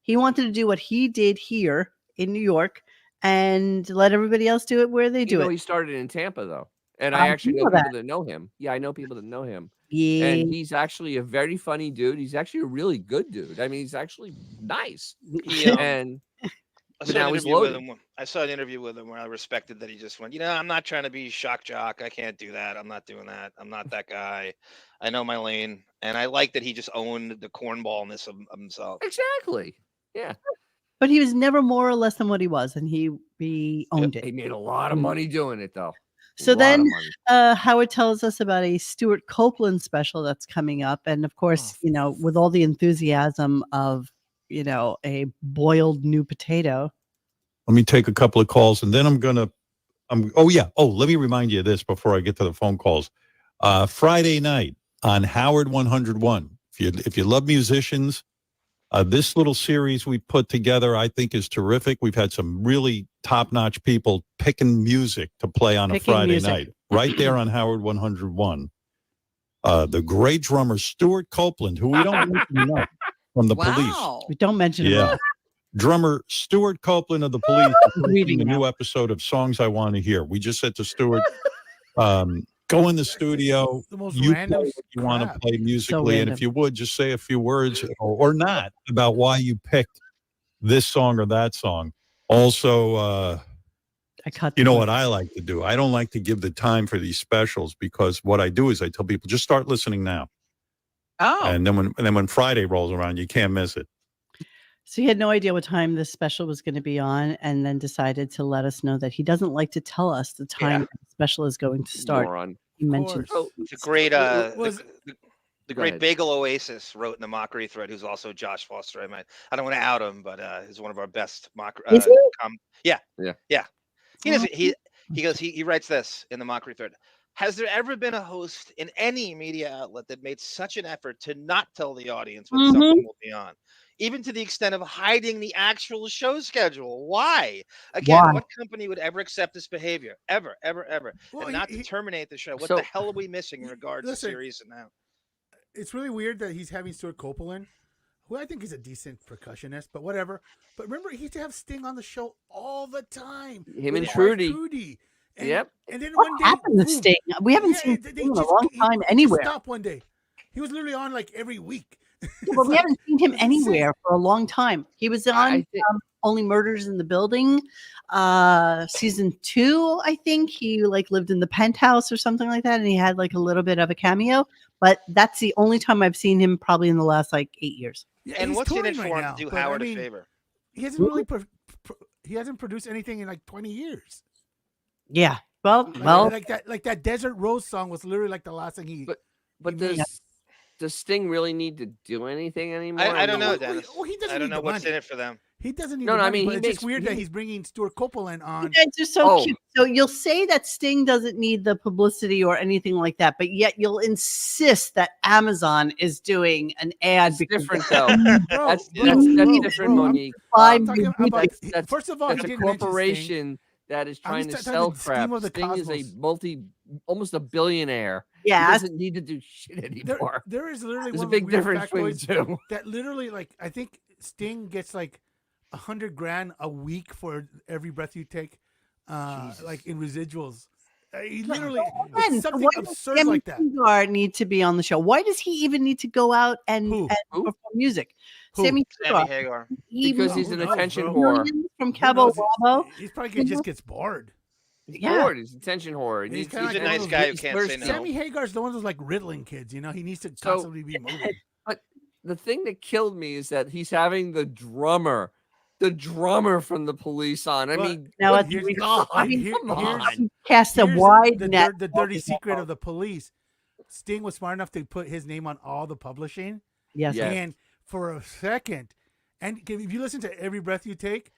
He wanted to do what he did here in New York and let everybody else do it where they do it. He started in Tampa, though. And I I actually know know people that. that know him. Yeah, I know people that know him. Yeah. And he's actually a very funny dude. He's actually a really good dude. I mean, he's actually nice. And I but saw, now an he's interview with loaded. him. I saw an interview with him where I respected that he just went, I'm not trying to be shock jock. I can't do that. I'm not doing that. I'm not that guy. I know my lane. And I like that he just owned the cornballness of himself. Exactly. Yeah. But he was never more or less than what he was, and he owned it. He made a lot of money doing it, though. So A lot then of money. Howard tells us about a Stuart Copeland special that's coming up. And of course, with all the enthusiasm of, a boiled new potato. Let me take a couple of calls, and then let me remind you of this before I get to the phone calls. Friday night on Howard 101. If you love musicians, this little series we put together, I think, is terrific. We've had some really top-notch people picking music to play on a Friday night, right there on Howard 101. The great drummer Stuart Copeland, who we don't mention enough, from the Police. We don't mention him. Yeah. Drummer Stuart Copeland of the Police is making a new episode of Songs I Want to Hear. We just said to Stuart, go in the studio. The most You random play what you want to crap. play musically, and if you would, just say a few words or not about why you picked this song or that song. Also, you know what I like to do? I don't like to give the time for these specials because what I do is I tell people just start listening now. Oh. And then when Friday rolls around, you can't miss it. So he had no idea what time this special was going to be on, and then decided to let us know that he doesn't like to tell us the time the special is going to start. Moron. He mentioned It's a great the great ahead. Bagel Oasis wrote in the mockery thread, who's also Josh Foster. I don't want to out him, but he's one of our best Is he? yeah. He does. Oh. He goes. He writes this in the mockery thread. Has there ever been a host in any media outlet that made such an effort to not tell the audience what something will be on, even to the extent of hiding the actual show schedule? Why? Again, what company would ever accept this behavior? Ever. Well, and not to terminate the show. What So- the hell are we missing in regards to Listen, series and now? It's really weird that he's having Stuart Copeland, who I think is a decent percussionist, but whatever. But remember, he used to have Sting on the show all the time. Him with and Art Trudy. And, Yep. And then What one day, happened to boom. Sting? We haven't seen Sting in a long time anywhere. Stop one day. He was literally on like every week. But we haven't seen him anywhere for a long time. He was on Only Murders in the Building, season 2. I think he lived in the penthouse or something like that, and he had a little bit of a cameo. But that's the only time I've seen him, probably in the last 8 years. Yeah, And he's what's in it touring for right him now, to do but, Howard I a mean, favor? He hasn't really he hasn't produced anything in 20 years. Yeah. Well, like that Desert Rose song was literally the last thing he. But does Sting really need to do anything anymore? I don't know, Well, Dennis. he doesn't I don't need know the what's money. in it for them. He doesn't need No, the no, I money, mean, but he it's just makes- weird he- that he's bringing Stuart Copeland on. You guys are so Oh. cute. So you'll say that Sting doesn't need the publicity or anything like that, but yet you'll insist that Amazon is doing an ad. It's because different they though. need That's bro, different, bro. Monique. I'm talking about That's, first of all, he that's a didn't mention Sting. corporation that is I'm trying to just sell talking the scheme crap. of the Sting is a cosmos. almost a billionaire. Yes. He doesn't need to do shit anymore. There is literally There's a one big weird difference between the factoid two. that literally, like, I think Sting gets like $100,000 a week for every breath you take, like in residuals. He literally it's something why does absurd Sammy like that. Hagar need to be on the show? Why does he even need to go out and perform music? Who? Sammy Sammy Hagar. Because he's an attention bro? whore. From Who Cabo knows? Wabo. He's probably just gets bored. He's Yeah. bored. He's an attention whore. He's He's kind of He's a like nice guy who can't say no. Sammy Hagar's the one who's like riddling kids. You know, he needs to So- constantly be moving. But the thing that killed me is that he's having the drummer from the Police on. I But- mean, Now but it's here's- God, I mean, come on. cast a here's wide the, net. the dirty secret of the Police. Sting was smart enough to put his name on all the publishing. Yes. Yes. And for a second, and if you listen to Every Breath You Take,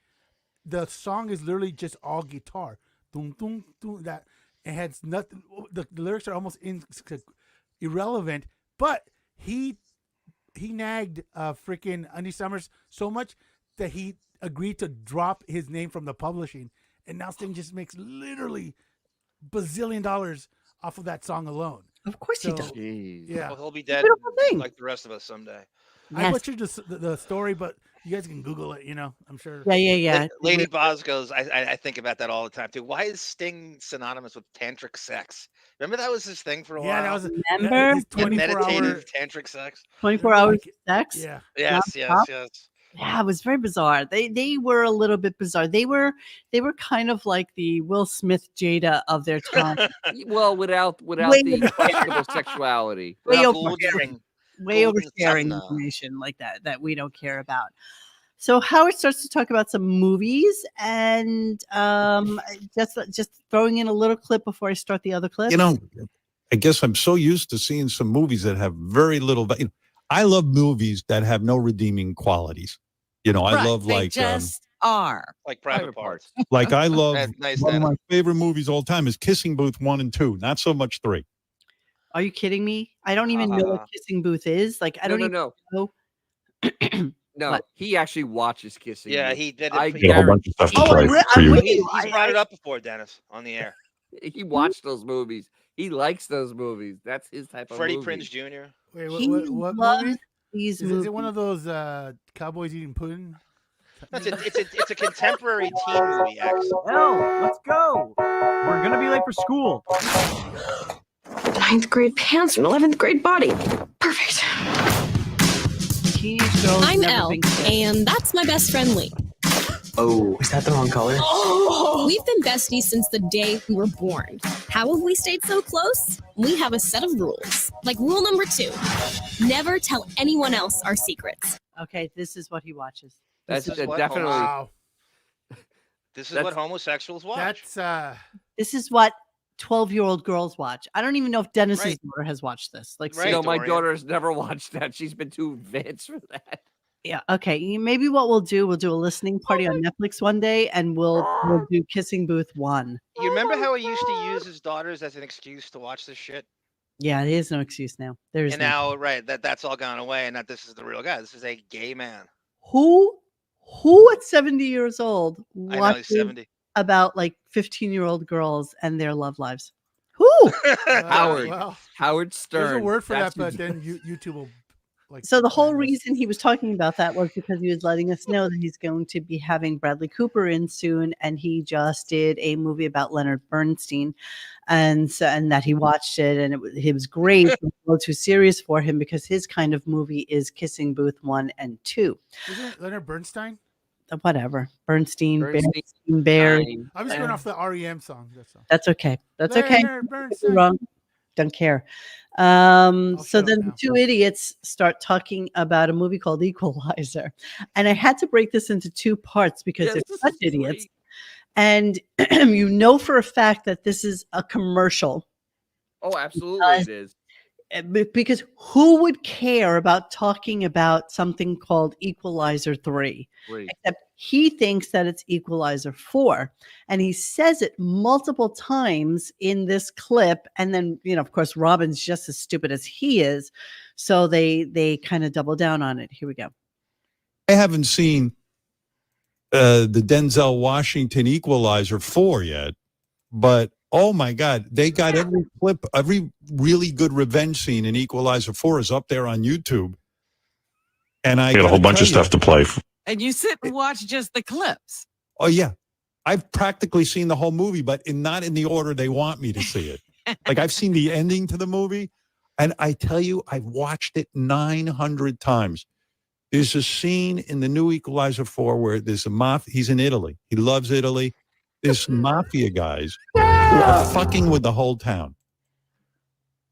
the song is literally just all guitar. Dum, dum, dum, that it has nothing. The lyrics are almost irrelevant, but he nagged freaking Andy Summers so much that he agreed to drop his name from the publishing, and now Sting just makes literally bazillion dollars off of that song alone. Of course he So, does. Jeez. Yeah, Well, he'll be dead Beautiful thing. like the rest of us someday. I Yes. butchered the story, but you guys can Google it. You know, I'm sure. Yeah. Lady Boz goes, I think about that all the time too. Why is Sting synonymous with tantric sex? Remember that was his thing for a while? Yeah, that was Remember? his 24-hour. meditative tantric sex. 24 hours of sex. Yeah, Yes, Nonstop? yes. Yeah, it was very bizarre. They were a little bit bizarre. They were kind of like the Will Smith Jada of their time. Well, without Way the over- questionable sexuality. way Without oversharing, golden- way golden oversharing sun, information like that we don't care about. So Howard starts to talk about some movies, and just throwing in a little clip before I start the other clip. You know, I guess I'm so used to seeing some movies that have very little. I love movies that have no redeeming qualities. You know, I Right, love they like just are. Like private parts. like I love Nice, one of Dennis. my favorite movies all time is Kissing Booth 1 and 2. Not so much 3. Are you kidding me? I don't even know what Kissing Booth is. Like I don't even No. know. No, What? he actually watches Kissing. Yeah, Booth. he did. I Get a whole bunch of stuff to Oh, play I'm for you. with He's you. brought it up before, Dennis, on the air. He watched those movies. He likes those movies. That's his type of Freddie movie. Prinze Jr. Wait, He what loves movie? these Is movies. it one of those cowboys eating pudding? It's a contemporary teen movie, actually. Hell, let's go. We're gonna be late for school. 9th grade pants and 11th grade body. Perfect. Teenage girls I'm never Elle, been kissed. and that's my best friend Lee. Oh, is that the wrong color? We've been besties since the day we were born. How have we stayed so close? We have a set of rules. Like rule number 2, never tell anyone else our secrets. Okay, this is what he watches. That's This is what definitely. Wow, This is what homosexuals watch. that's This is what 12-year-old girls watch. I don't even know if Dennis's Right. daughter has watched this. Like, Right. No, my Dorian. daughter's never watched that. She's been too advanced for that. yeah, okay. Maybe what we'll do a listening party on Netflix one day, and we'll do Kissing Booth 1. You remember how he used to use his daughters as an excuse to watch this shit? Yeah, there is no excuse now. There is And no. now, right, that's all gone away, and that this is the real guy. This is a gay man. Who at 70 years old I know he's watches 70. about like 15-year-old girls and their love lives? Who? Howard. Well, Howard Stern. there's a word for That's that, but who's- then YouTube will like. So the whole ban us. reason he was talking about that was because he was letting us know that he's going to be having Bradley Cooper in soon, and he just did a movie about Leonard Bernstein, and that he watched it, and it was great. It was a little too serious for him because his kind of movie is Kissing Booth 1 and 2. Isn't it Leonard Bernstein? Whatever, Bernstein, Bernstein, Bear. Fine. I'm just going off the REM song. That's all. That's okay. That's okay. Leonard Bernstein. Wrong. Don't care. So shut up then the now. two idiots start talking about a movie called Equalizer. And I had to break this into 2 parts because Yes, they're this such is idiots. great. And you know for a fact that this is a commercial. Oh, absolutely, it is. because who would care about talking about something called Equalizer 3? Except he thinks that it's Equalizer 4. And he says it multiple times in this clip. And then, of course, Robin's just as stupid as he is. So they kind of double down on it. Here we go. I haven't seen the Denzel Washington Equalizer 4 yet, but oh my God, they got every clip, every really good revenge scene in Equalizer 4 is up there on YouTube. And I got a whole bunch of stuff to play. And you sit and watch just the clips. Oh yeah. I've practically seen the whole movie, but not in the order they want me to see it. Like I've seen the ending to the movie, and I tell you, I've watched it 900 times. There's a scene in the new Equalizer 4 where there's a mafia. He's in Italy. He loves Italy. There's mafia guys who are fucking with the whole town.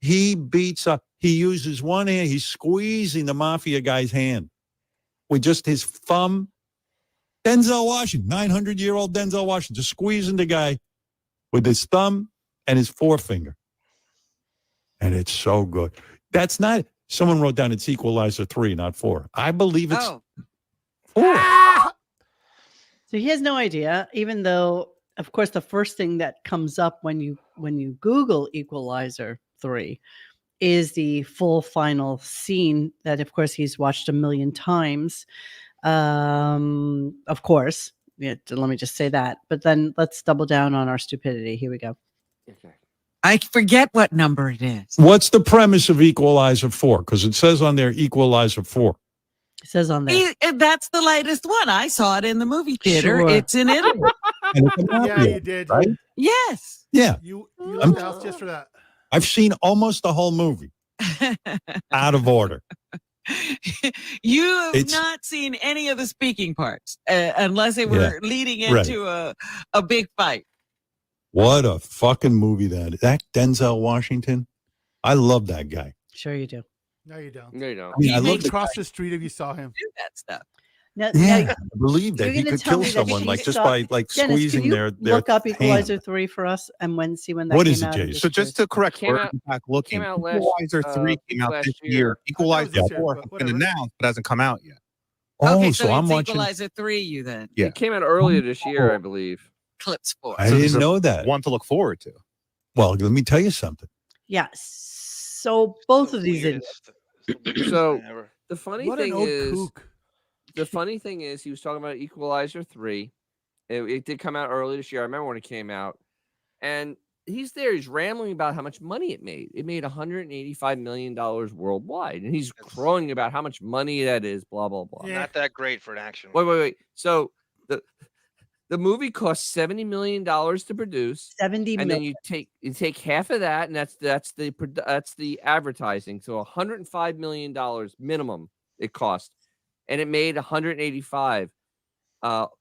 He beats up. He uses one hand. He's squeezing the mafia guy's hand with just his thumb. Denzel Washington, 900-year-old Denzel Washington, just squeezing the guy with his thumb and his forefinger. And it's so good. That's not, someone wrote down it's Equalizer 3, not 4. I believe it's 4. So he has no idea, even though, of course, the first thing that comes up when you Google Equalizer 3 is the full final scene that, of course, he's watched a million times. Of course, let me just say that. But then let's double down on our stupidity. Here we go. Okay. I forget what number it is. What's the premise of Equalizer 4? Because it says on there Equalizer 4. It says on there. That's the latest one. I saw it in the movie theater. Sure. It's in Italy. Yeah, you did. Right? Yes. Yeah. You left the house just for that. I've seen almost the whole movie. Out of order. You have not seen any of the speaking parts unless they were leading into a big fight. What a fucking movie that is. That Denzel Washington. I love that guy. Sure you do. No, you don't. No, you don't. I mean, I love He'd the cross the street if you saw him. Do that stuff. Now, I believe that you're he gonna could tell kill me that someone she like just saw- by like Dennis, squeezing can you their look up hand. Equalizer 3 for us and see when that What came is it, out? Jason? So just to correct, Came we're out- back looking. came out last- Equalizer 3 came out last this year. year. Equalizer this year, 4 but has been whatever. announced, but hasn't come out yet. Oh, Okay, so I'm it's watching. Equalizer 3, you then. Yeah. It came out earlier this year, I believe. Clips 4. I So didn't there's know that. One to look forward to. Well, let me tell you something. Yeah. So both of these Weirdest- So thing ever. the funny What an thing old is, kook. the funny thing is, he was talking about Equalizer 3. It did come out early this year. I remember when it came out, and he's rambling about how much money it made. It made $185 million worldwide, and he's crowing about how much money that is. Blah blah blah. Not that great for an action. Wait. So the movie cost $70 million to produce. 70 and million. then you take half of that, and that's the advertising. So $105 million minimum it cost, and it made 185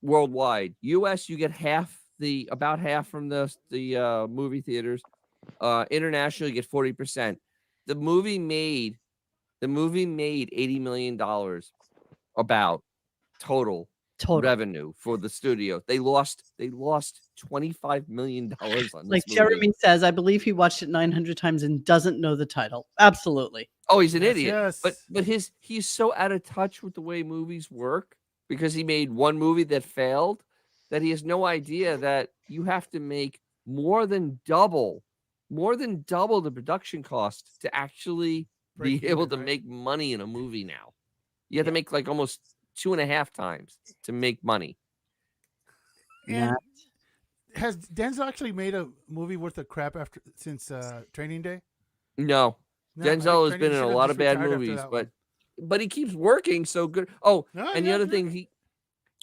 worldwide. US, you get about half from the movie theaters. International, you get 40%. The movie made $80 million about total revenue for the studio. They lost $25 million on this Like movie. Jeremy says, I believe he watched it 900 times and doesn't know the title. Absolutely. Oh, he's an Yes, idiot. yes. But he's so out of touch with the way movies work because he made one movie that failed that he has no idea that you have to make more than double the production cost to actually Break be able even, to right? make money in a movie now. You have to make like almost 2.5 times to make money. And has Denzel actually made a movie worth of crap since Training Day? No. No, I Denzel think has been he in a should've lot just of bad retired after movies, that but he keeps working so good. Oh, No, and the yeah, other yeah. thing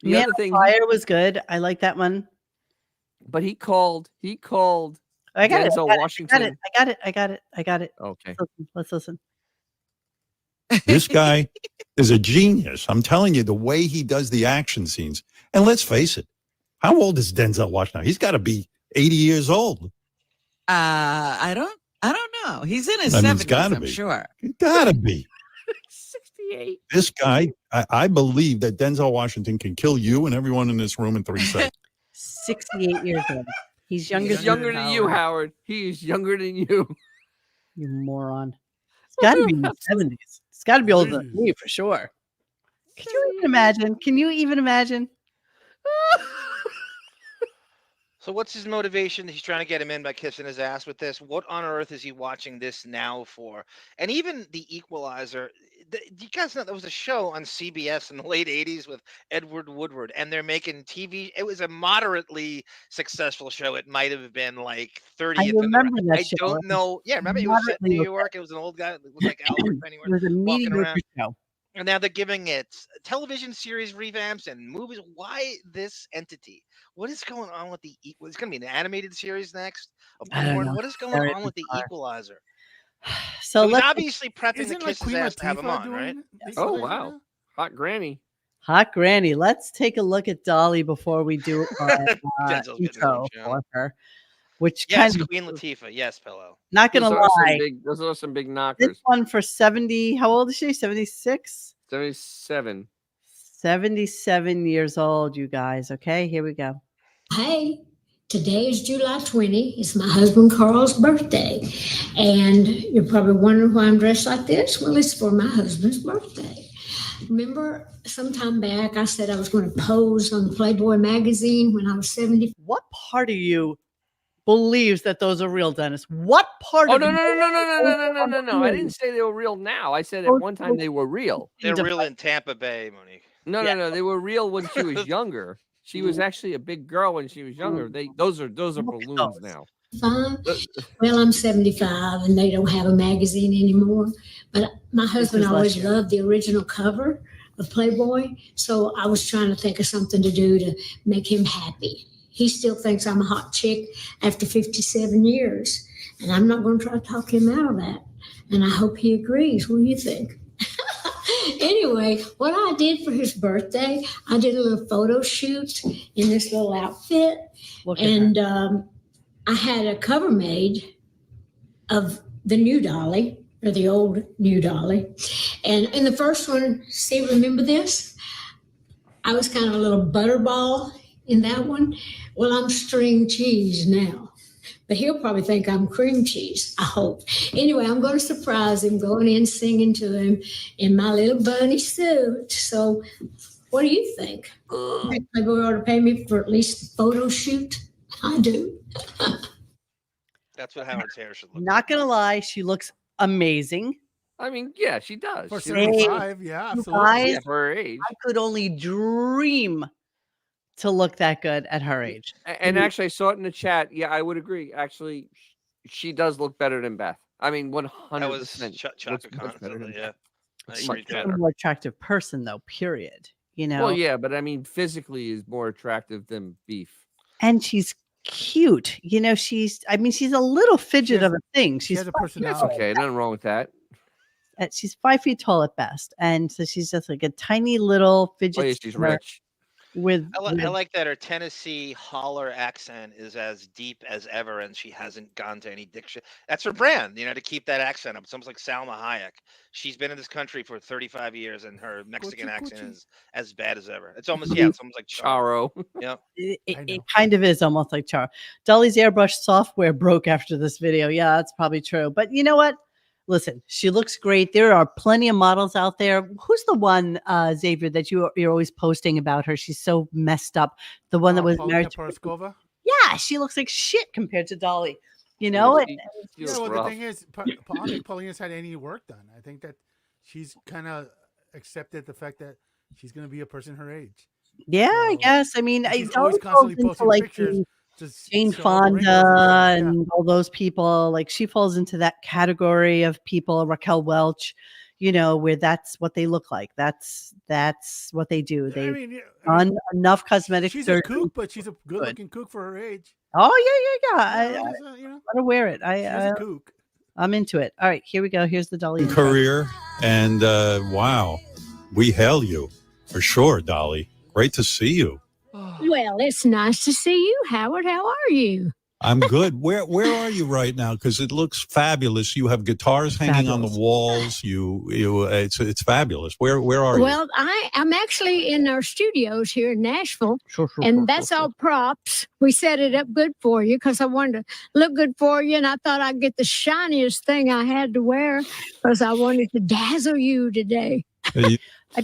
the Man other on thing Fire was good. I like that one. but he called I got Denzel it. Washington. I got it. Okay. Let's listen. This guy is a genius. I'm telling you, the way he does the action scenes. And let's face it, how old is Denzel Washington? He's got to be 80 years old. I don't know. He's in his I mean, it's 70s, gotta I'm be. sure. He gotta be. 68. This guy, I believe that Denzel Washington can kill you and everyone in this room in 3 seconds. 68 years old. He's younger He's younger than you, Howard. He is younger than you. You moron. got to be in the 70s. It's got to be older than me for sure. Can you even imagine? Can you even imagine? So what's his motivation? He's trying to get him in by kissing his ass with this. What on earth is he watching this now for? And even The Equalizer, do you guys know there was a show on CBS in the late 80s with Edward Woodward, and they're making TV. It was a moderately successful show. It might have been like 30th. remember that I show. don't know. Yeah, remember he was set in Moderately New okay. York. It was an old guy that looked like Albert Pennyworth It was a walking mediocre around. show. And now they're giving it television series revamps and movies. Why this entity? What is going on with the? It's going to be an animated series next. I don't Porn? know. What is going Very on with the bizarre. Equalizer? So he's let's obviously prepping to Isn't kiss his Queen ass to have him Latifah on, right? doing the Oh Equalizer wow, now? hot granny. Hot Granny. Let's take a look at Dolly before we do our Denzel's getting his own intro show. for her. Which Yes, kind of Queen Latifah. Yes, Pillow. not gonna lie. Those are some big This knockers. one for 70. How old is she? 76? 77. 77 years old, you guys. Okay, here we go. Hey, today is July 20. It's my husband Carl's birthday. And you're probably wondering why I'm dressed like this. Well, it's for my husband's birthday. Remember, sometime back, I said I was going to pose on the Playboy magazine when I was 70. What part of you believes that those are real, Dennis? What part Oh of no you? no! I didn't say they were real now. I said at one time they were real. They're real in Tampa Bay, Monique. No. They were real when she was younger. She was actually a big girl when she was younger. Those are balloons now. Well, I'm 75 and they don't have a magazine anymore. But my husband is always last year. loved the original cover of Playboy. So I was trying to think of something to do to make him happy. He still thinks I'm a hot chick after 57 years. And I'm not going to try to talk him out of that. And I hope he agrees. What do you think? Anyway, what I did for his birthday, I did a little photo shoot in this little outfit. And I had a cover made of the new Dolly, or the old new Dolly. And in the first one, see, remember this? I was kind of a little butterball in that one. Well, I'm string cheese now. But he'll probably think I'm cream cheese, I hope. Anyway, I'm going to surprise him, going in singing to him in my little bunny suit. So what do you think? Playboy ought to pay me for at least the photo shoot? I do. That's what Howard's hair should look. Not gonna lie, she looks amazing. I mean, yeah, she does. For She 75, yeah, You absolutely. guys, yeah, for her age. I could only dream to look that good at her age. And actually, I saw it in the chat. Yeah, I would agree. Actually, she does look better than Beth. I mean, 100%. That was Chaka Khan. Yeah. She's a more attractive person, though. Period. You know. Well, yeah, but I mean, physically is more attractive than Beef. And she's cute. You know, she's a little fidget of a thing. She's has a 5 feet personality. tall. Okay, nothing wrong with that. She's 5 feet tall at best, and so she's just like a tiny little fidget. Oh, yeah, she's spinner rich. I like that her Tennessee holler accent is as deep as ever, and she hasn't gone to any diction. That's her brand, to keep that accent up. It's almost like Salma Hayek. She's been in this country for 35 years, and her Mexican accent is as bad as ever. It's almost it's almost like Charo. Yeah, it kind of is almost like Charo. Dolly's airbrush software broke after this video. Yeah, that's probably true. But you know what? Listen, she looks great. There are plenty of models out there. Who's the one, Xavier, that you're always posting about her? She's so messed up. The one that was married to Paraskova? Yeah, she looks like shit compared to Dolly. You know? The thing is, I don't think Paulina's had any work done. I think that she's kind of accepted the fact that she's going to be a person her age. Yeah, I guess. I mean, she's Dolly always constantly falls into, posting like, pictures. Jane Fonda and all those people, like she falls into that category of people, Raquel Welch, where that's what they look like. That's what they do. They done enough cosmetic She's surgery. a kook, but she's a good-looking kook for her age. Oh yeah. I want to wear it. She's a kook. I'm into it. All right, here we go. Here's the Dolly career, and wow, we hail you for sure, Dolly. Great to see you. Well, it's nice to see you, Howard. How are you? I'm good. Where are you right now? Because it looks fabulous. You have guitars hanging on the walls. It's fabulous. Where are you? Well, I'm actually in our studios here in Nashville, and that's all props. We set it up good for you because I wanted to look good for you, and I thought I'd get the shiniest thing I had to wear because I wanted to dazzle you today. I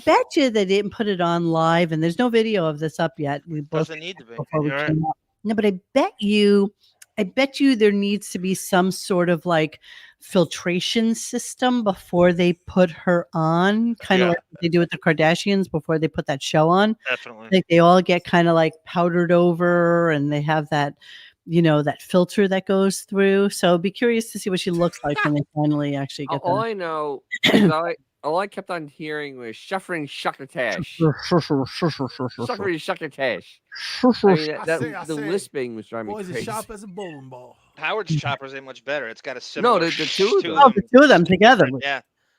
bet you they didn't put it on live, and there's no video of this up yet. We both Doesn't need to be. before we You're right. came up. No, but I bet you there needs to be some sort of like filtration system before they put her on, kind of like what they do with the Kardashians before they put that show on. Definitely. Like they all get kind of like powdered over, and they have that, that filter that goes through. So be curious to see what she looks like when they finally actually get All them. I know is all I kept on hearing was shuffering shuckatash. Shuckering shuckatash. I mean, the lisping was driving me Boys, crazy. as sharp as a bowling ball. Howard's choppers ain't much better. It's got a similar. No, the two of them. Oh, the two of them together.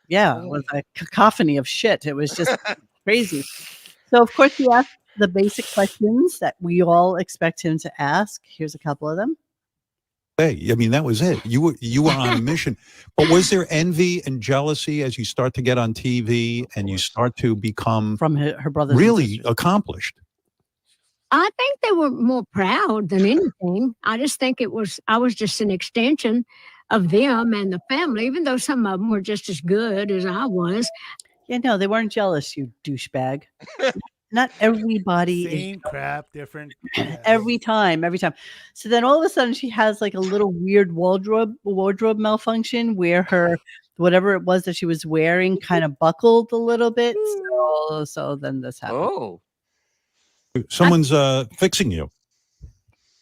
Yeah. It was a cacophony of shit. It was just crazy. So, of course, he asked the basic questions that we all expect him to ask. Here's a couple of them. Hey, I mean, that was it. You were on a mission. But was there envy and jealousy as you start to get on TV and you start to become from her brothers really accomplished? I think they were more proud than anything. I just think I was just an extension of them and the family, even though some of them were just as good as I was. Yeah, no, they weren't jealous, you douchebag. Not everybody Same crap, different. every time. So then all of a sudden she has like a little weird wardrobe malfunction where her whatever it was that she was wearing kind of buckled a little bit. So then this happened. Oh. Someone's fixing you.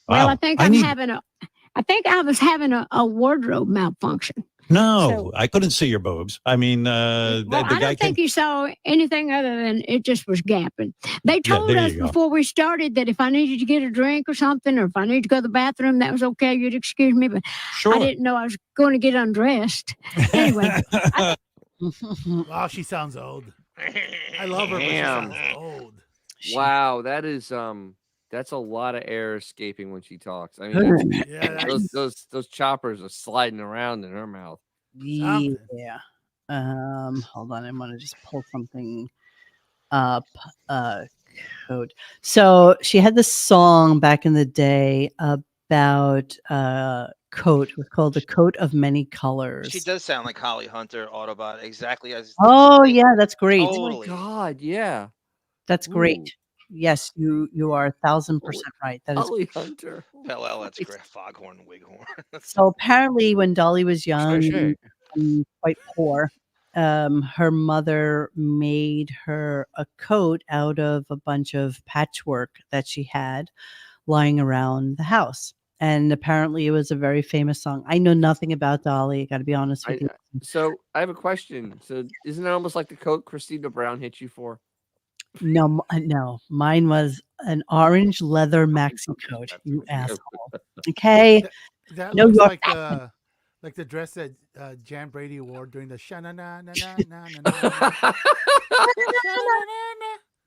Well, Wow. I think I was having a wardrobe malfunction. No, I couldn't see your boobs. I mean, Well, I don't think you saw anything other than it just was gapping. They told there us you go. before we started that if I needed to get a drink or something, or if I needed to go to the bathroom, that was okay. You'd excuse me, but I didn't know I was going to get undressed. Anyway. Wow, she sounds old. I love her, but she sounds old. Wow, that is that's a lot of air escaping when she talks. I mean, those choppers are sliding around in her mouth. Yeah. Hold on, I'm gonna just pull something up. Code. So she had this song back in the day about coat. It was called "The Coat of Many Colors." She does sound like Holly Hunter, Autobot, exactly as. Oh yeah, that's great. Totally. Oh my God, yeah. That's great. Yes, you are 1,000% right. That is Holly Hunter. Well, that's great. Foghorn, Wighorn. So apparently when Dolly was young and quite poor, her mother made her a coat out of a bunch of patchwork that she had lying around the house. And apparently it was a very famous song. I know nothing about Dolly, got to be honest with you. So I have a question. So isn't it almost like the coat Christina Brown hit you for? No, mine was an orange leather maxi coat. You asshole. Okay. That No, looks you're like the dress that Jan Brady wore during the sha na na na na na.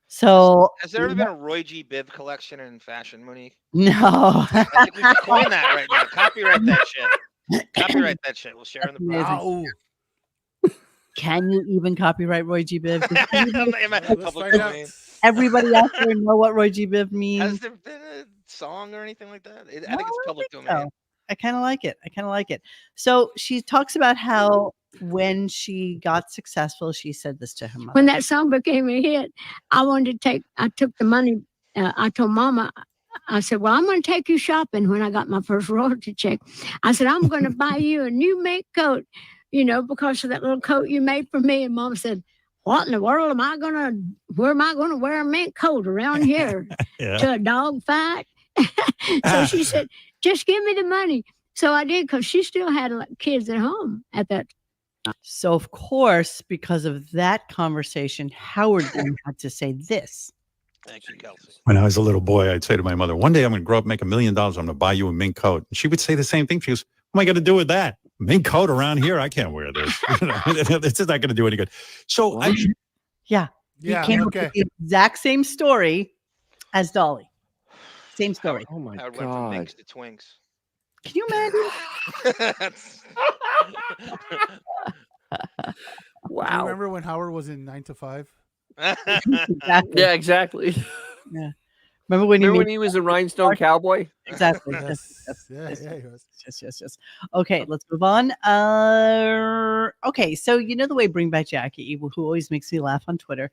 So has there ever been a Roy G. Biv collection in fashion, Monique? No. I think we should coin that right now. Copyright that shit. Copyright that shit. We'll share in the Amazing. Can you even copyright Roy G. Biv? Everybody out there know what Roy G. Biv means? Has there been a song or anything like that? I think it's public domain. I kind of like it. So she talks about how when she got successful, she said this to her mother. When that song became a hit, I took the money. I told Mama, I said, well, I'm going to take you shopping when I got my first royalty check. I said, I'm going to buy you a new mink coat, because of that little coat you made for me. And Mom said, what in the world where am I going to wear a mink coat around here? To a dog fight? So she said, just give me the money. So I did, because she still had kids at home at that time. So, of course, because of that conversation, Howard then had to say this. Thank you, Kelsey. When I was a little boy, I'd say to my mother, one day I'm going to grow up, make $1 million. I'm going to buy you a mink coat. And she would say the same thing. She goes, what am I going to do with that? Mink coat around here? I can't wear this. It's just not going to do any good. So he came up with the exact same story as Dolly. Same story. Oh my God. Went from minks to twinks. Can you imagine? Do you remember when Howard was in 9 to 5? Exactly. Yeah, exactly. Yeah. Remember when he was a rhinestone cowboy? Exactly. Yes. Yeah, he was. Yes. Okay, let's move on. Okay, so you know the way Bring Back Jackie, who always makes me laugh on Twitter,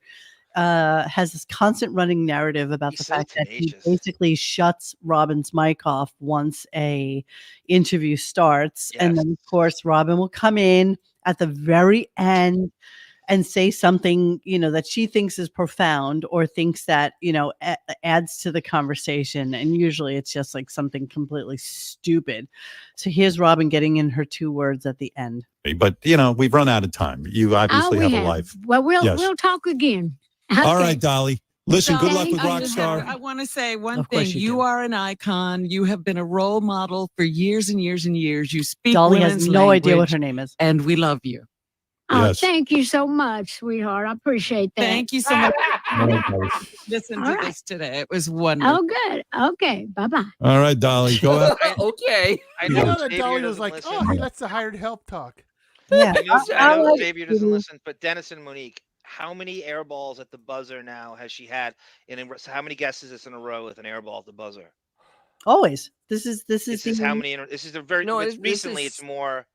has this constant running narrative about the fact that he basically shuts Robin's mic off once a interview starts, and then of course Robin will come in at the very end and say something, that she thinks is profound or thinks that, adds to the conversation. And usually it's just like something completely stupid. So here's Robin getting in her 2 words at the end. But, we've run out of time. You obviously we have a have. life. Well, Yes. we'll talk again. All Okay. right, Dolly. Listen, good luck with I Rockstar. want to say one Of thing. course you You do. are an icon. You have been a role model for years and years and years. You speak Dolly women's has no idea what language, her name is. and we love you. Oh, Yes. thank you so much, sweetheart. I appreciate that. Thank you so much. All right, Dolly. Listen All to right. this today. It was wonderful. Oh, good. Okay. Bye-bye. All right, Dolly. Go ahead. Okay. I You know know that Xavier Dolly was doesn't like, listen. "Oh, he lets the hired help talk." Yeah. I know Xavier doesn't listen, but Dennis and Monique, how many air balls at the buzzer now has she had? So how many guesses is in a row with an air ball at the buzzer? Always. This is This is how many? This is a very. No, it's this recently, is- it's more.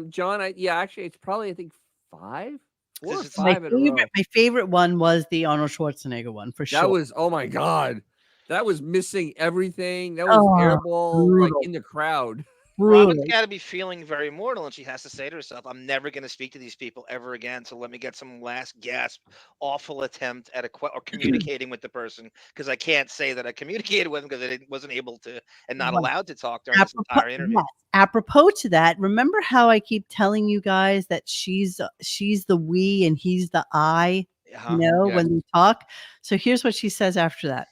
John, actually, it's probably, I think, 5? 4 or This is 5 in a row. My favorite one was the Arnold Schwarzenegger one, for sure. That was, oh my God. That was missing everything. That was airball, like brutal. in the crowd. Robin's got to be feeling very mortal, and she has to say to herself, "I'm never going to speak to these people ever again. So let me get some last gasp, awful attempt at or communicating with the person, because I can't say that I communicated with them because I wasn't able to and not allowed to talk during this entire interview." Yes. Apropos to that, remember how I keep telling you guys that she's the we and he's the I, when we talk? So here's what she says after that.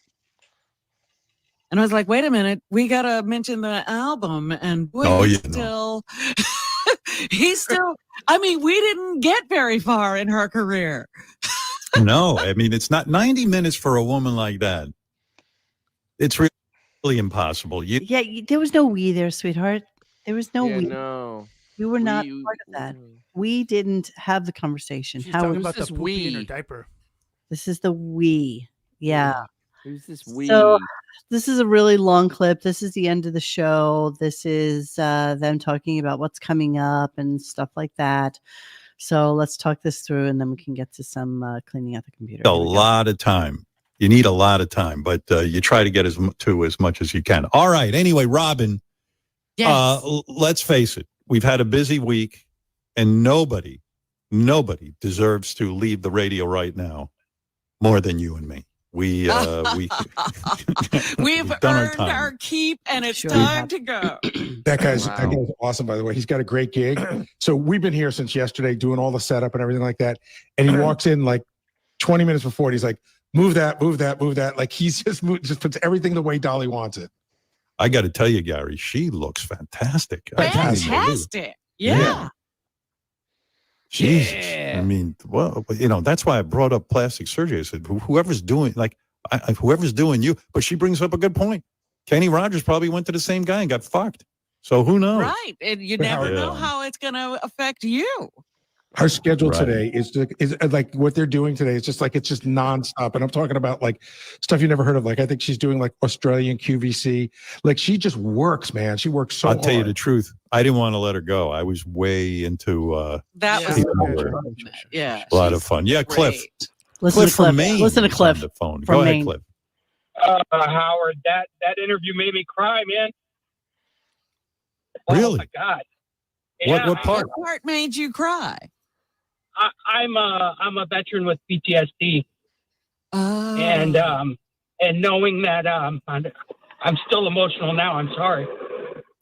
And I was like, wait a minute, we got to mention the album. And boy, Oh, he's yeah, no. still, he's still, I mean, we didn't get very far in her career. No, I mean, it's not 90 minutes for a woman like that. It's really impossible. There was no we there, sweetheart. There was no we. No. We were not part of that. We didn't have the conversation. She's talking about the this poopy in her we? diaper. This is the we. Yeah. Who's this we? So this is a really long clip. This is the end of the show. This is them talking about what's coming up and stuff like that. So let's talk this through, and then we can get to some cleaning out the computer. A lot of time. You need a lot of time, but you try to get as much as you can. All right. Anyway, Robin, Yes. Let's face it. We've had a busy week, and nobody deserves to leave the radio right now more than you and me. We've We've done our earned time. our keep, and it's Sure time to go. That guy's awesome, by the way. He's got a great gig. So we've been here since yesterday doing all the setup and everything like that. And he walks in like 20 minutes before, and he's like, move that. Like he's just puts everything the way Dolly wants it. I got to tell you, Gary, she looks fantastic. I can't even believe it. Fantastic. Yeah. Jesus. Yeah. I mean, well, that's why I brought up plastic surgery. I said, whoever's doing, whoever's doing you, but she brings up a good point. Kenny Rogers probably went to the same guy and got fucked. So who knows? Right. And you But never know Yeah. how it's going to affect you. Her schedule Right. today is like what they're doing today. It's just nonstop. And I'm talking about like stuff you never heard of. Like I think she's doing like Australian QVC. Like she just works, man. She works so I'll tell you hard. the truth. I didn't want to let her go. I was way into That Yeah. was people were yeah. a lot she's of fun. Yeah, Cliff. great. Listen Cliff to Cliff. from Maine. Listen to is Cliff. on the phone. from Go ahead, Maine. Cliff. Howard, that interview made me cry, man. Oh Really? my God. What part? What part made you cry? I'm a veteran with PTSD, Oh. and knowing that I'm still emotional now. I'm sorry,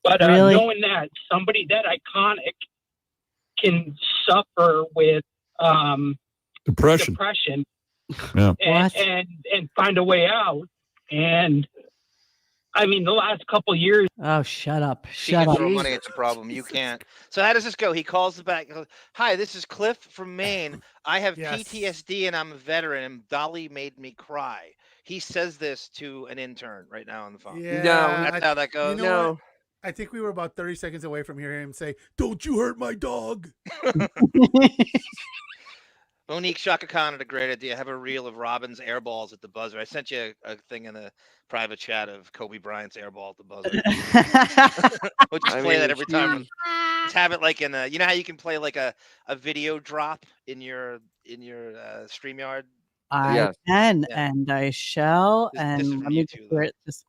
but Really? knowing that somebody that iconic can suffer with Depression. Yeah. What? and find a way out. And I mean, the last couple of years. Oh, shut up. She Shut can up. throw money. It's a problem. You can't. So how does this go? He calls the back. Goes, "Hi, this is Cliff from Maine. I have Yes. PTSD and I'm a veteran. And Dolly made me cry." He says this to an intern right now on the phone. Yeah, No, That's how that goes. You know No. what? I think we were about 30 seconds away from hearing him say, "Don't you hurt my dog." Monique Shaka Khan had a great idea. Have a reel of Robin's air balls at the buzzer. I sent you a thing in the private chat of Kobe Bryant's air ball at the buzzer. We'll just play that every time. Just have it like in a, you know how you can play like a video drop in your StreamYard? I can, and I shall. This And is let from me YouTube, just hear it. Just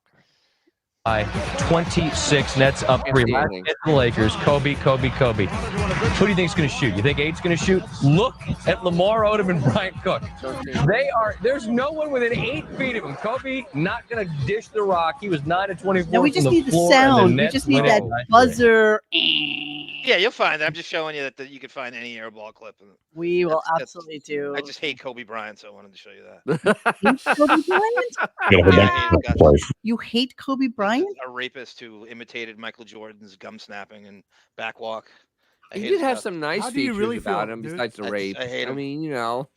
26 Nets up 3. see Last anything. hit the Lakers. Kobe. Who do you think's going to shoot? You think 8's going to shoot? Look at Lamar Odom and Bryant Cook. There's no one within 8 feet of him. Kobe not going to dish the rock. He was 9 of 24 no, we from just the need the floor, and sound. We Nets just need winning that by 3. buzzer. Yeah, you'll find it. I'm just showing you that you can find any air ball clip. We will absolutely do. I just hate Kobe Bryant, so I wanted to show you that. Kobe Bryant? Get over that place. You hate Kobe Bryant? A rapist who imitated Michael Jordan's gum snapping and backwalk. He did have some nice features about him besides the rape. I hate him. I mean, you know.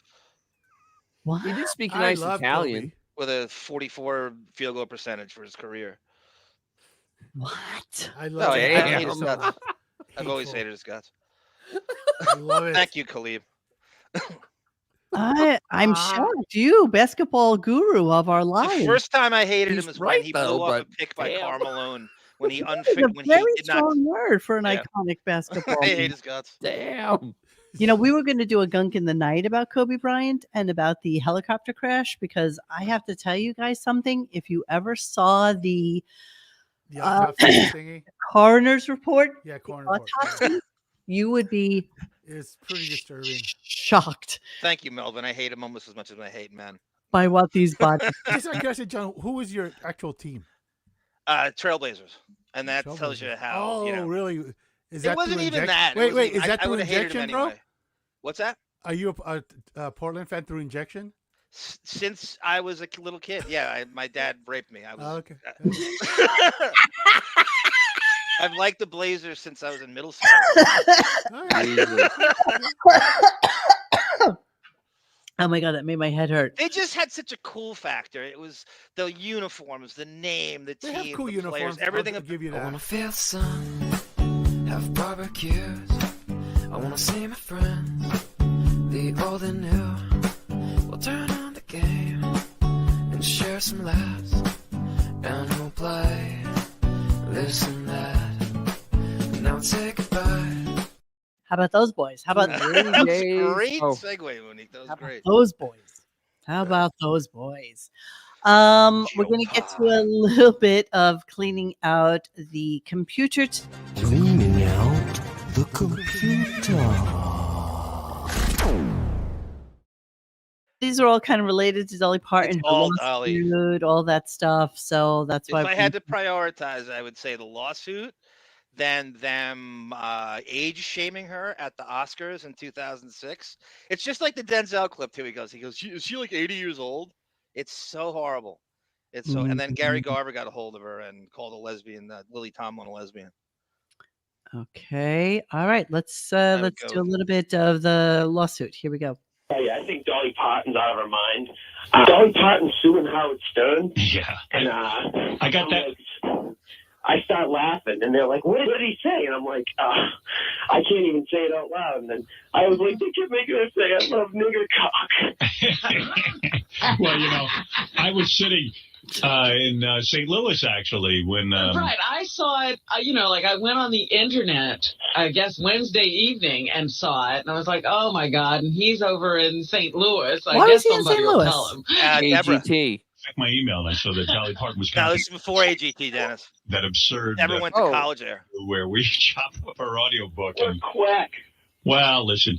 What? He did speak I nice love Italian. Kobe. With a 44 field goal percentage for his career. What? I No, I hate his Damn. guts. I've always hated his guts. I love it. Thank you, Khalib. I'm shocked. You, basketball guru of our The lives. first time I hated him He's is right, when he though, blew off a but pick by damn. Carmelone when he It's a when very he did not. strong word for an Yeah. iconic basketball. I hate his guts. Damn. You know, we were going to do a Gunk in the Night about Kobe Bryant and about the helicopter crash because I have to tell you guys something. If you ever saw the autopsy thingy? coroner's report, Yeah, coroner the report. autopsy, you would be It's pretty disturbing. shocked Thank you, Melvin. I hate him almost as much as I hate men. by what these bodies. Just out of curiosity, John, who was your actual team? Trailblazers, and that tells you how. Oh, you know, really? Is it that wasn't through even inject- that. It Wait, wasn't is that I through would've hated him injection, bro? anyway. What's that? Are you a Portland fan through injection? Since I was a little kid, yeah, my dad raped me. I was. Oh, okay. I've liked the Blazers since I was in middle school. Oh my God, that made my head hurt. They just had such a cool factor. It was the uniforms, the name, the They team, have cool the uniforms. players, everything. I'll give you that. Feel sun, have barbecues. I wanna see my friends, the old and new. We'll turn on the game and share some laughs, and we'll play this and that. Now say goodbye. How about those boys? How about That was a great Oh. segue, Monique. That was great. those boys? How about those boys? We're going to get to a little bit of cleaning out the computer. Cleaning out the computer. These are all kind of related to Dolly Parton, her all Dolly. lawsuit, all that stuff. So that's If why I had to prioritize, I would say the lawsuit, then them age shaming her at the Oscars in 2006. It's just like the Denzel clip too. He goes, is she like 80 years old? It's so horrible. It's so. And then Gary Garver got a hold of her and called a lesbian, Lily Tomlin, a lesbian. Okay. All right. Let's would do go a little bit of the lawsuit. Here we go. Hey, I think Dolly Parton's out of her mind. Dolly Parton's suing Howard Stern. Yeah. And I got that. I start laughing, and they're like, what did he say? And I'm like, I can't even say it out loud. And then I was like, they kept making her say, I love nigger cock. Well, you know, I was sitting in St. Louis, actually, when... Right. I saw it, you know, like I went on the internet, I guess Wednesday evening and saw it. And I was like, oh, my God. And he's over in St. Louis. I Why guess was he in somebody St. will Louis? tell him. AGT. Check my email, and I saw that Dolly Parton was No, coming. this is before AGT, Dennis. That absurd... Never went to college there. Where we chop up our audiobook. What a quack. Well, listen.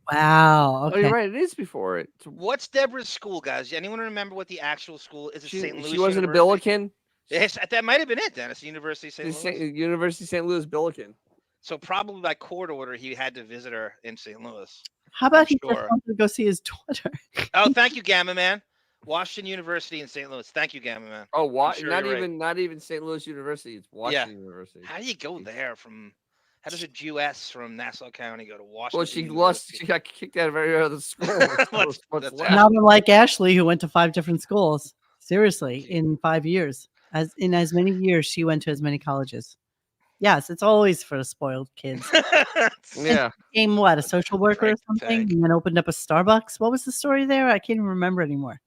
Wow. Oh, Okay. you're right. It is before it. What's Deborah's school, guys? Anyone remember what the actual school is? It St. Louis She wasn't a University? Billiken. Yes, that might have been it, Dennis. University of St. Louis. University St. Louis Billiken. So probably by court order, he had to visit her in St. Louis. How about I'm he just sure. wanted to go see his daughter? Oh, thank you, Gamma Man. Washington University in St. Louis. Thank you, Gamma Man. Oh, I'm sure you're right. not even St. Louis University. It's Washington University. How do you go there from? How does a Jewess from Nassau County go to Washington? Well, she University? lost. She got kicked out of every other school. What's left? Not unlike Ashley, who went to 5 different schools. Seriously, in 5 years. As many years, she went to as many colleges. Yes, it's always for the spoiled kids. Yeah. Became what, a social worker or something, and then opened up a Starbucks. What was the story there? I can't even remember anymore.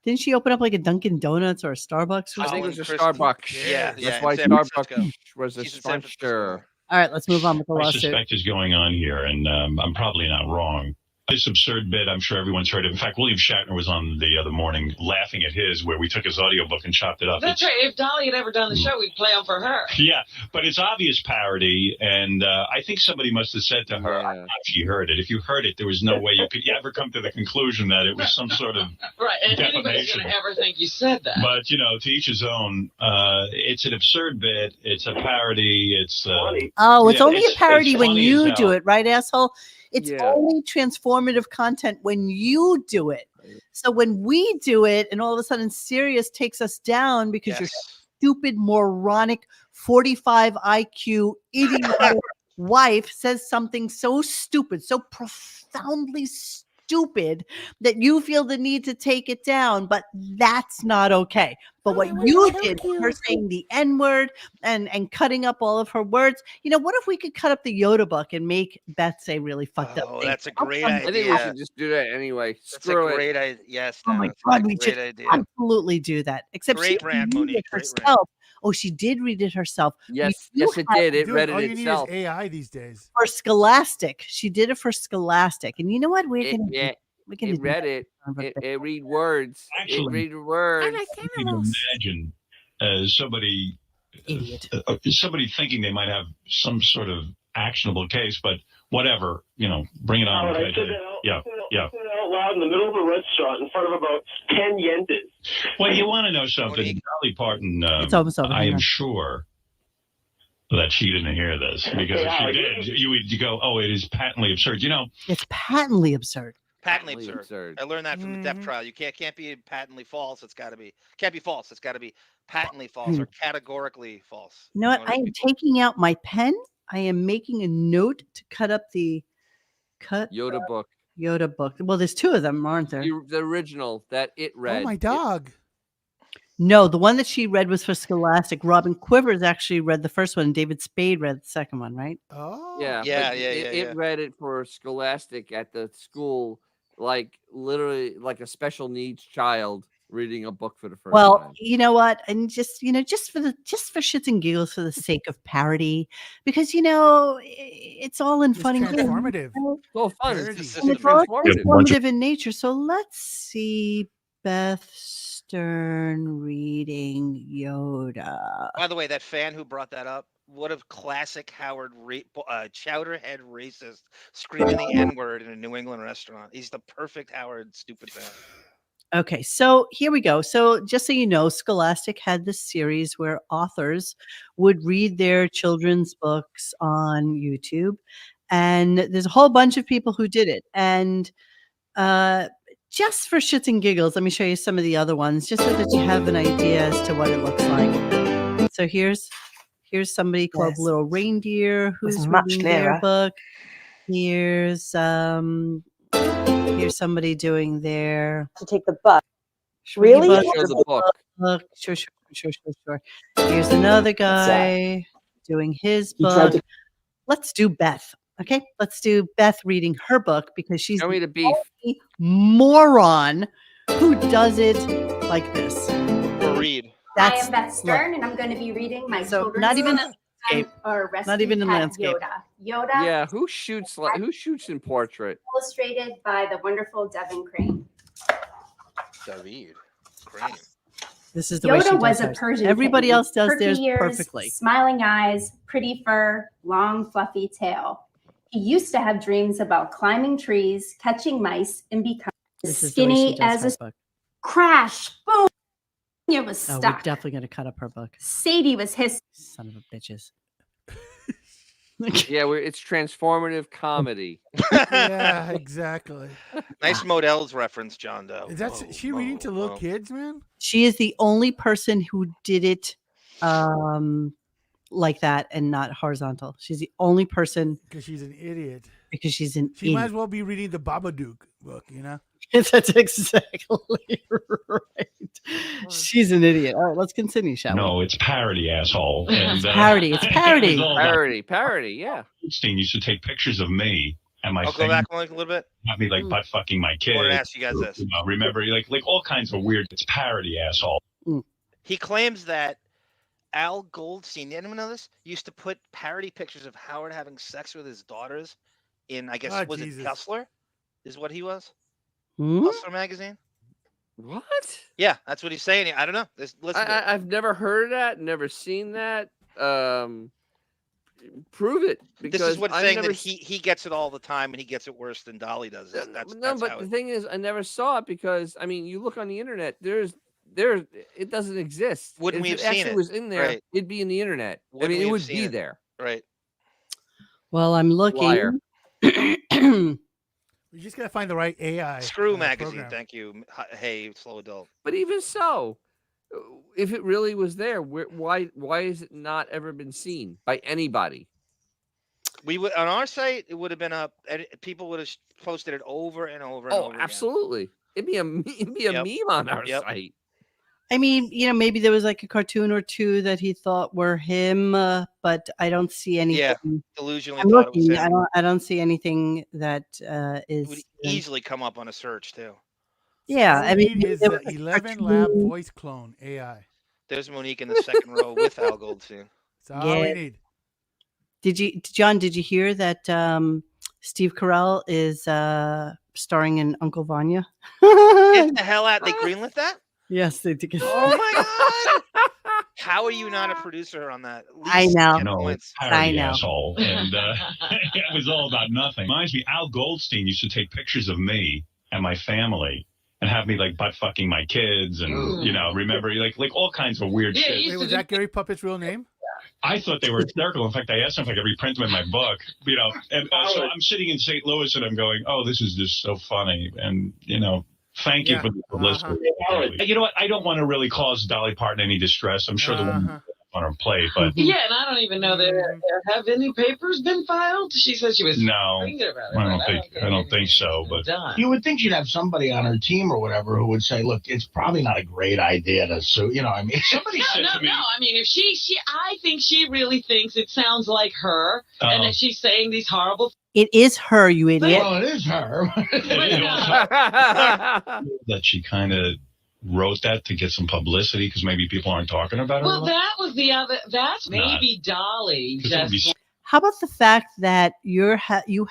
Didn't she open up like a Dunkin' Donuts or a Starbucks? Or I think it was a Christie. Starbucks. Yeah, That's yeah, why in San Starbucks Francisco. was a She's in San sponsor. All right, let's move on with the I lawsuit. suspect is going on here, and I'm probably not wrong. This absurd bit, I'm sure everyone's heard of. In fact, William Shatner was on the other morning laughing at his, where we took his audiobook and chopped it up. That's right. If Dolly had ever done the show, we'd play them for her. Yeah, but it's obvious parody, and I think somebody must have said to her, I don't know if she heard it. If you heard it, there was no way you could ever come to the conclusion that it was some sort of Right, and anybody's defamation. going to ever think you said that. But, to each his own. It's an absurd bit. It's a parody. It's Oh, it's yeah, only a parody it's when funny you as do hell. it, right, asshole? It's Yeah. only transformative content when you do it. So when we do it, and all of a sudden Sirius takes us down because your stupid, moronic, 45 IQ, idiotic wife says something so stupid, so profoundly stupid that you feel the need to take it down, but that's not okay. But what you did, her saying the N-word and cutting up all of her words, what if we could cut up the Yoda book and make Beth say really fucked up things? That's a great I think we idea. should just do that anyway. That's Screw a it. great idea. Yes, Oh my Donna, God, that's we a should great idea. absolutely do that. Except she Great rant, didn't read Monique, it great rant. herself. Oh, she did read it herself. Yes, You yes, it have- did. It Dude, read all it you itself. need is AI these days. For Scholastic. She did it for Scholastic. And you know what? We're going to It read it. It read words. Actually, it read words. I can imagine somebody thinking they might have some sort of actionable case, but whatever, bring it on. Howard, I said that out loud in the middle of a restaurant in front of about 10 yentas. Well, you want to know something? Dolly Parton, It's almost over. I Hang am on. sure that she didn't hear this, because if she did, you go, oh, it is patently absurd. It's patently absurd. Patently absurd. I learned that from the death trial. You can't be patently false. It's got to be false. It's got to be patently false or categorically false. You know what? I am taking out my pen. I am making a note to cut up the Yoda book. Yoda book. Well, there's two of them, aren't there? The original that it read. Oh, my dog. No, the one that she read was for Scholastic. Robin Quivers actually read the first one. David Spade read the second one, right? Oh. Yeah. Yeah, but yeah, It read it for Scholastic at the school, like literally like a special needs child reading a book for the first Well, time. you know what? And just for shits and giggles, for the sake of parody, because it's all in fun and games. Transformative. It's all fun. Parody. It's And it's all transformative. transformative in nature. So let's see Beth Stern reading Yoda. By the way, that fan who brought that up, what a classic Howard chowderhead racist screaming the N-word in a New England restaurant. He's the perfect Howard stupid fan. Okay, so here we go. So just so you know, Scholastic had this series where authors would read their children's books on YouTube, and there's a whole bunch of people who did it. And just for shits and giggles, let me show you some of the other ones, just so that you have an idea as to what it looks like. So here's somebody called Little Reindeer who's much reading their clearer. book. Here's somebody doing their To take the bus. Swing your Really? butt Show to the book. book. Sure. Here's another guy doing his He tried book. to- Let's do Beth. Okay, let's do Beth reading her book because she's Show me the the beef. only moron who does it like this. Or read. I am Beth Stern, and I'm going to be reading my So children's not even book, landscape. or Rescue Not even in Cat landscape. Yoda. Yeah, who shoots in portrait? Illustrated by the wonderful Devin Crane. David Crane. This is the way she Yoda does was a hers. Persian. Everybody kitten. else does Perky theirs ears, perfectly. Smiling eyes, pretty fur, long fluffy tail. He used to have dreams about climbing trees, catching mice, and becoming This is the way she skinny does as her a book. crash. Boom! It was Oh, we're stuck. definitely gonna cut up her book. Sadie was hissing. Son of a bitches. Yeah, it's transformative comedy. Yeah, exactly. Nice Modell's reference, John Doe. Is that she reading to little kids, man? She is the only person who did it like that and not horizontal. She's the only person Because she's an idiot. because she's an She might idiot. as well be reading the Babadook book, you know? That's exactly right. She's an idiot. All right, let's continue, shall we? No, it's parody, asshole. And, Parody. It's parody. it was all about- Parody, yeah. Goldstein used to take pictures of me and my I'll go back like a little bit. have me like butt fucking my kids. I wanted to ask you guys this. You know, remember, like all kinds of weird. It's parody, asshole. He claims that Al Goldstein, anyone know this? Used to put parody pictures of Howard having sex with his daughters in, I guess, was it Hustler? Is what he was? Hustler magazine? What? Yeah, that's what he's saying. I don't know. Listen to it. I've never heard that, never seen that. Prove it. Because This is what's I've saying never that he gets it all the time and he gets it worse than Dolly does. That's but how the thing is, I never saw it because I mean, you look on the internet. It doesn't exist. Wouldn't If we have it seen actually it? was in there, Right. it'd be in the internet. Wouldn't I mean, we it have would seen be it? there. Right. Well, I'm looking. We just gotta find the right AI. Screw magazine. program. Thank you. Hey, slow adult. But even so, if it really was there, why has it not ever been seen by anybody? We would on our site. It would have been up. People would have posted it over and over and over. Absolutely. It'd be a meme on our site. I mean, maybe there was like a cartoon or two that he thought were him, but I don't see anything. Yeah, delusionally I'm thought it was looking. him. I don't see anything that is. It would easily come up on a search too. Yeah, All I we mean, need is there the was, like, 11 cartoon- lab voice clone AI. There's Monique in the second row with Al Goldstein. That's all we Yeah. need. John? Did you hear that Steve Carell is starring in Uncle Vanya? Get the hell out! They greenlit that? Yes, they did. Oh my god! How are you not a producer on that? At I least know. 10 No, points. parody, asshole. And it was all about nothing. Reminds me, Al Goldstein used to take pictures of me and my family and have me like butt fucking my kids and remember like all kinds of weird shit. Wait, was that Gary Puppet's real name? I thought they were hysterical. In fact, I asked them if I could reprint them in my book. And so I'm sitting in St. Louis and I'm going, "Oh, this is just so funny." And thank you for the publicity. You know what? I don't want to really cause Dolly Parton any distress. I'm sure the woman on her plate, but Yeah, and I don't even know have any papers been filed. She said she was no, thinking about it. I don't think so. But you would think she'd have somebody on her team or whatever who would say, "Look, it's probably not a great idea to sue." I mean, somebody said to me, No. I mean, if I think she really thinks it sounds like her, and that she's saying these horrible. It is her, you idiot. Well, it is her. that she kind of wrote that to get some publicity because maybe people aren't talking about her. Well, that was the other. That's maybe Dolly. Just How about the fact that you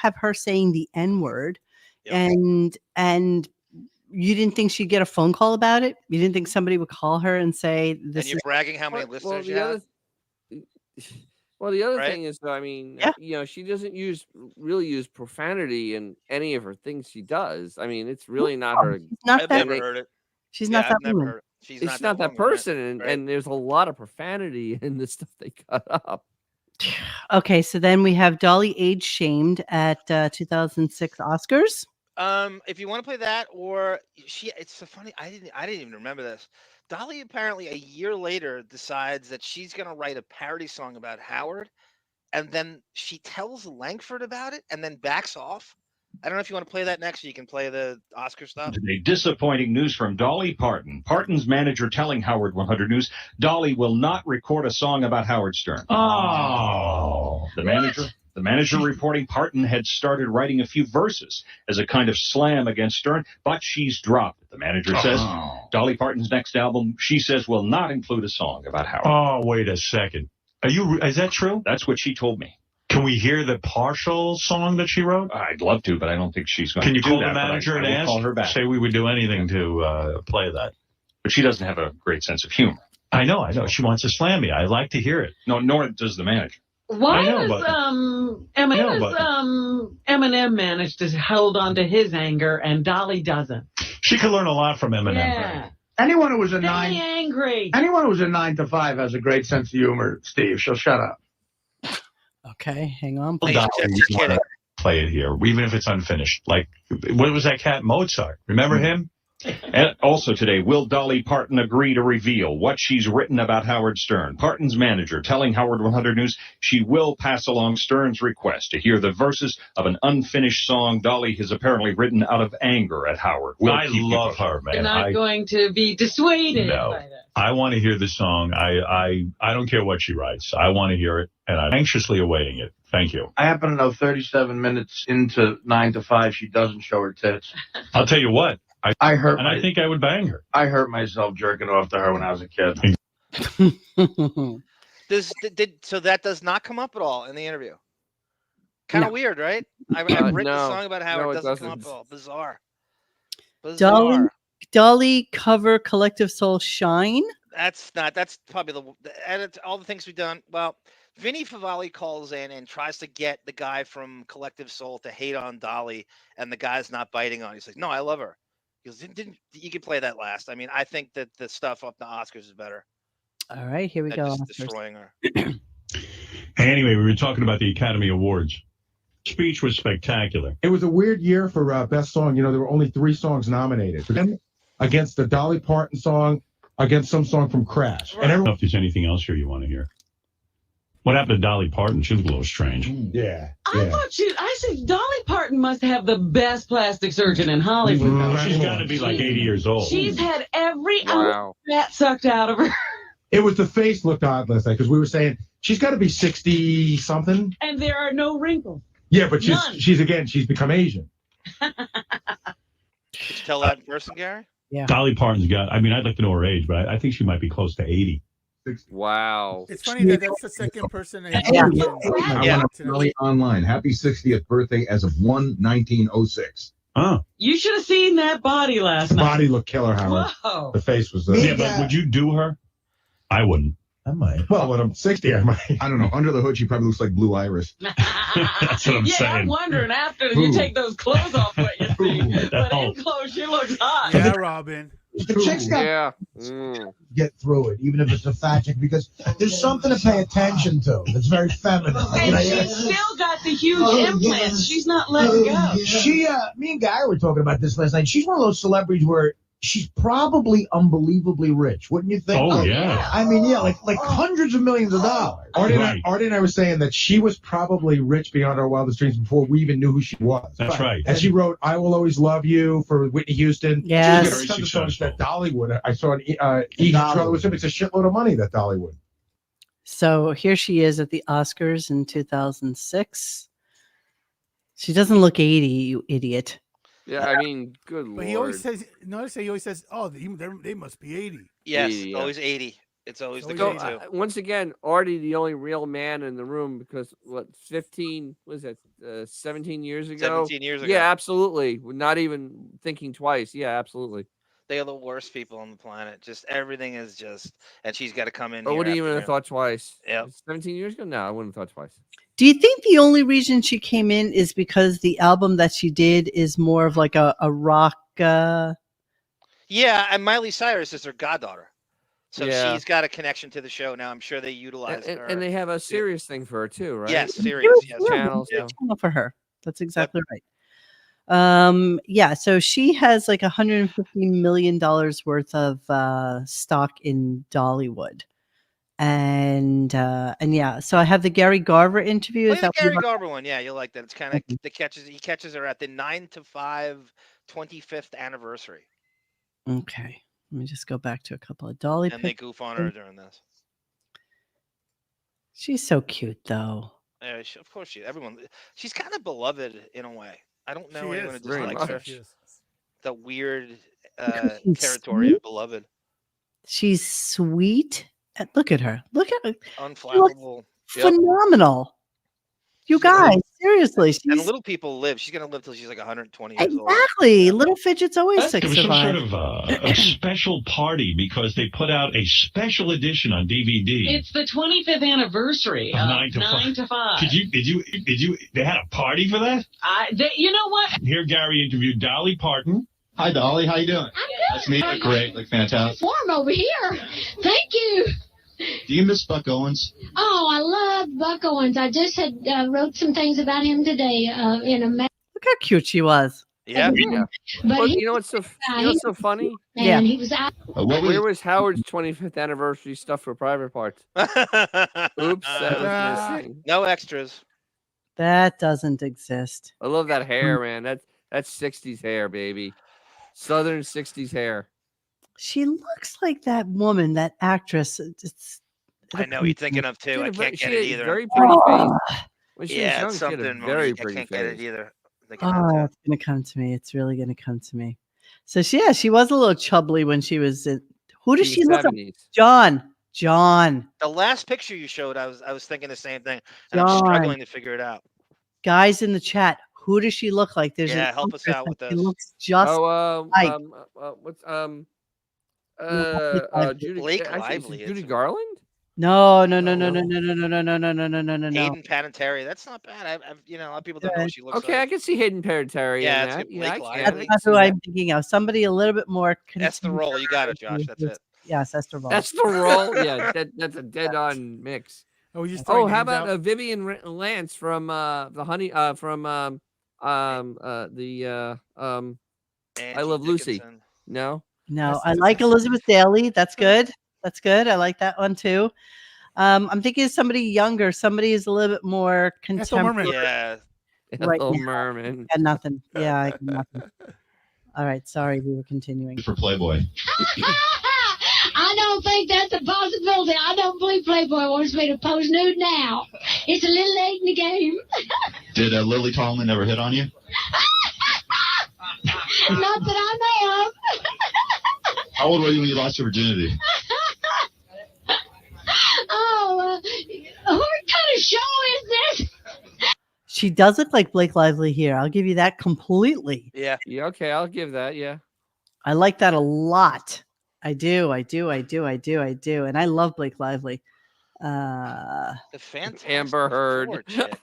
have her saying the N-word, and you didn't think she'd get a phone call about it? You didn't think somebody would call her and say this? And you're bragging how many listeners you have. Well, the other Right? thing is, though, I mean, she doesn't really use profanity in any of her things she does. I mean, it's really not her. Not I've that. never heard it. She's Yeah, not that I've never woman. heard it. She's It's not that woman, person, right? and there's a lot of profanity in the stuff they cut up. Okay, so then we have Dolly age shamed at 2006 Oscars. If you want to play that, or it's so funny. I didn't even remember this. Dolly apparently a year later decides that she's going to write a parody song about Howard, and then she tells Langford about it, and then backs off. I don't know if you want to play that next, so you can play the Oscar stuff. Today, disappointing news from Dolly Parton. Parton's manager telling Howard 100 News, Dolly will not record a song about Howard Stern. Oh. The manager reporting Parton had started writing a few verses as a kind of slam against Stern, but she's dropped it. The manager says Dolly Parton's next album, she says, will not include a song about Howard. Oh, wait a second. Is that true? That's what she told me. Can we hear the partial song that she wrote? I'd love to, but I don't think she's going Can to you do call that. the manager and I will ask? call her back. Say we would do anything to play that. But she doesn't have a great sense of humor. I know. She wants to slam me. I like to hear it. No, nor does the manager. Why I know, does but- Eminem manage to hold on to his anger and Dolly doesn't? She could learn a lot from Eminem. Yeah. Anyone who was a Stay 9 angry. Anyone who was a 9 to 5 has a great sense of humor, Steve. So shut up. Okay, hang on. Well, please. Dolly, play it here, even if it's unfinished. Like, what was that cat, Mozart? Remember him? And also today, will Dolly Parton agree to reveal what she's written about Howard Stern? Parton's manager telling Howard 100 News she will pass along Stern's request to hear the verses of an unfinished song Dolly has apparently written out of anger at Howard. I love her, man. You're not going to be dissuaded No. by that. I want to hear the song. I don't care what she writes. I want to hear it, and I'm anxiously awaiting it. Thank you. I happen to know 37 minutes into 9 to 5, she doesn't show her tits. I'll tell you what. I think I would bang her. I hurt myself jerking off to her when I was a kid. So that does not come up at all in the interview. Kind of weird, right? I've written a song about Howard. It doesn't come up at all. Bizarre. Dolly cover Collective Soul Shine. That's probably all the things we've done. Well, Vinny Favale calls in and tries to get the guy from Collective Soul to hate on Dolly, and the guy's not biting on it. He's like, no, I love her. He goes, you could play that last. I mean, I think that the stuff up the Oscars is better. All right, here we go. Just destroying her. Anyway, we were talking about the Academy Awards. Speech was spectacular. It was a weird year for Best Song. You know, there were only 3 songs nominated. Against the Dolly Parton song, against some song from Crash. I don't know if there's anything else here you want to hear. What happened to Dolly Parton? She was a little strange. Yeah. I said Dolly Parton must have the best plastic surgeon in Hollywood. She's got to be like 80 years old. She's had every ounce of fat sucked out of her. It was the face looked odd last night because we were saying she's got to be 60 something. And there are no wrinkles. Yeah, but she's become Asian. Did you tell that in person, Gary? Yeah. Dolly Parton's got, I'd like to know her age, but I think she might be close to 80. Wow. It's funny that that's the second person. I want to Dolly online. Happy 60th birthday as of 1/1906. Oh. You should have seen that body last night. Body looked killer, Howard. Whoa. The face was Yeah, but would you do her? I wouldn't. I might. Well, when I'm 60, I might. I don't know. Under the hood, she probably looks like Blue Iris. That's what I'm saying. I'm wondering after you take those clothes off what you see. But in clothes, she looks hot. Yeah, Robin. The chick's got get through it, even if it's a fat chick, because there's something to pay attention to that's very feminine. And she's still got the huge implants. She's not letting go. Me and Guy were talking about this last night. She's one of those celebrities where she's probably unbelievably rich, wouldn't you think? Oh, yeah. I mean, yeah, like hundreds of millions of dollars. Artie and I were saying that she was probably rich beyond our wildest dreams before we even knew who she was. That's right. And she wrote "I Will Always Love You" for Whitney Houston. Yes. She was getting songs that Dollywood. I saw an Egan trailer with him. It's a shitload of money that Dollywood. So here she is at the Oscars in 2006. She doesn't look 80, you idiot. Yeah, I mean, good lord. But he always says, notice he always says, oh, they must be 80. Yes, 80, always 80. It's always the So, go-to. once again, Artie, the only real man in the room, because 17 years ago? 17 years ago. Yeah, absolutely. Not even thinking twice. Yeah, absolutely. They are the worst people on the planet. Just everything is just, and she's got to come in. I wouldn't even have thought twice. Yeah. 17 years ago? No, I wouldn't have thought twice. Do you think the only reason she came in is because the album that she did is more of like a rock? Yeah, and Miley Cyrus is her goddaughter. So she's got a connection to the show now. I'm sure they utilize her. And they have a serious thing for her too, right? Yes, serious. Yes, channels. Yeah. Channel for her. That's exactly right. Yeah, so she has like $150 million worth of stock in Dollywood. And yeah, so I have the Gary Garver interview. Play the Gary Garver one. Yeah, you'll like that. It's kind of he catches her at the 9 to 5 25th anniversary. Okay. Let me just go back to a couple of Dolly and they goof on her during this. She's so cute, though. Yeah, of course she's kind of beloved in a way. I don't know anyone who dislikes her. The weird territory of beloved. She's sweet. Look at her. Look at her. Unflappable. Phenomenal. You guys, seriously. And little people live. She's going to live till she's like 120 years old. Exactly. Little fidgets always It was some sort of a special party because they put out a special edition on DVD. It's the 25th anniversary of 9 to 5. Did you? They had a party for that? You know what? Here, Gary interviewed Dolly Parton. Hi, Dolly. How you doing? I'm good. Nice to meet you. Great. Look fantastic. Warm over here. Thank you. Do you miss Buck Owens? Oh, I love Buck Owens. I just had wrote some things about him today in a Look how cute she was. Yeah. But you know what's so funny? And he was out. Where was Howard's 25th anniversary stuff for Private Parts? Oops, that was missing. No extras. That doesn't exist. I love that hair, man. That's 60s hair, baby. Southern 60s hair. She looks like that woman, that actress. I know you're thinking of too. I can't get it either. Very pretty face. When she was Yeah, young, it's she had a something. very Monique, pretty I can't face. get it either. Oh, it's gonna come to me. It's really gonna come to me. So she was a little chubbly when she was in. Who does she look like? 70s. John. The last picture you showed, I was thinking the same thing, and John. I'm struggling to figure it out. Guys in the chat, who does she look like? There's Yeah, help us out with She this. looks just like what's Judy? Blake Actually, Lively. is it Judy Garland? No. Hayden Panettiere. That's not bad. I've a lot of people don't know what she looks Okay, like. I can see Hayden Panettiere Yeah, in it's that. good. Yeah, I Blake can. That's Lively. not who I'm thinking of. Somebody a little bit more. That's the role. You got it, Josh. That's it. Yes, Esther Roll. That's the role. Yeah, that's a dead-on mix. Oh, you just how throwing about names out? Vivian Lance from the Honey I Love Lucy? Dickinson. No. No, I like Elizabeth Daly. That's good. That's good. I like that one too. I'm thinking of somebody younger. Somebody is a little bit more contemporary. Yeah. Right Ethel now. Merman. Got nothing. Yeah, I got nothing. All right. Sorry, we were continuing. For Playboy. I don't think that's a possibility. I don't believe Playboy wants me to pose nude now. It's a little late in the game. Did Lily Tomlin ever hit on you? Not that I may have. How old were you when you lost your virginity? Oh, what kind of show is this? She does look like Blake Lively here. I'll give you that completely. Yeah. Yeah. Okay, I'll give that. Yeah. I like that a lot. I do. And I love Blake Lively. The fantastic Amber Heard. Four chick.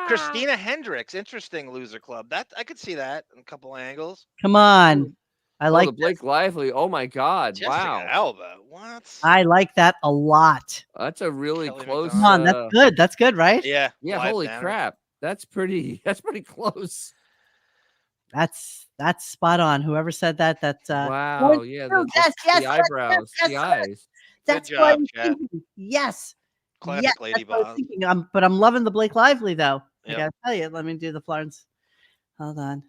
Christina Hendricks, interesting loser club. That I could see that in a couple angles. Come on. I like the Blake Lively. Oh my God! Jessica Wow. Alba. What? I like that a lot. That's a really close. Come on, that's good. That's good, right? Yeah. Yeah. Live Holy Banner. crap! That's pretty close. That's spot on. Whoever said that, that's Wow. oh, Yeah. oh, The yes, eyebrows, yes, the eyes. That's Good what I job, was Chad. thinking. Yes. Classic yes, Lady that's what I was Bob. thinking. But I'm loving the Blake Lively though. I Yep. gotta tell you. Let me do the Florence. Hold on.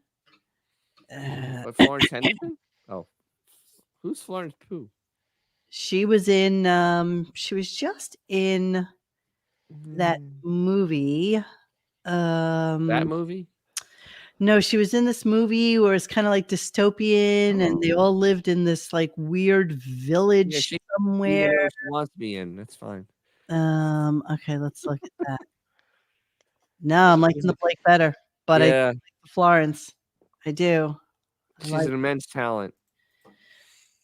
What, Florence Henderson? Oh, who's Florence Pugh? She was in. She was just in that movie. That movie? No, she was in this movie where it's kind of like dystopian, and they all lived in this like weird village Yeah, she somewhere. she wants to be in. That's fine. Okay, let's look at that. No, I'm liking the Blake better, but I Yeah. like the Florence. I do. She's an immense talent.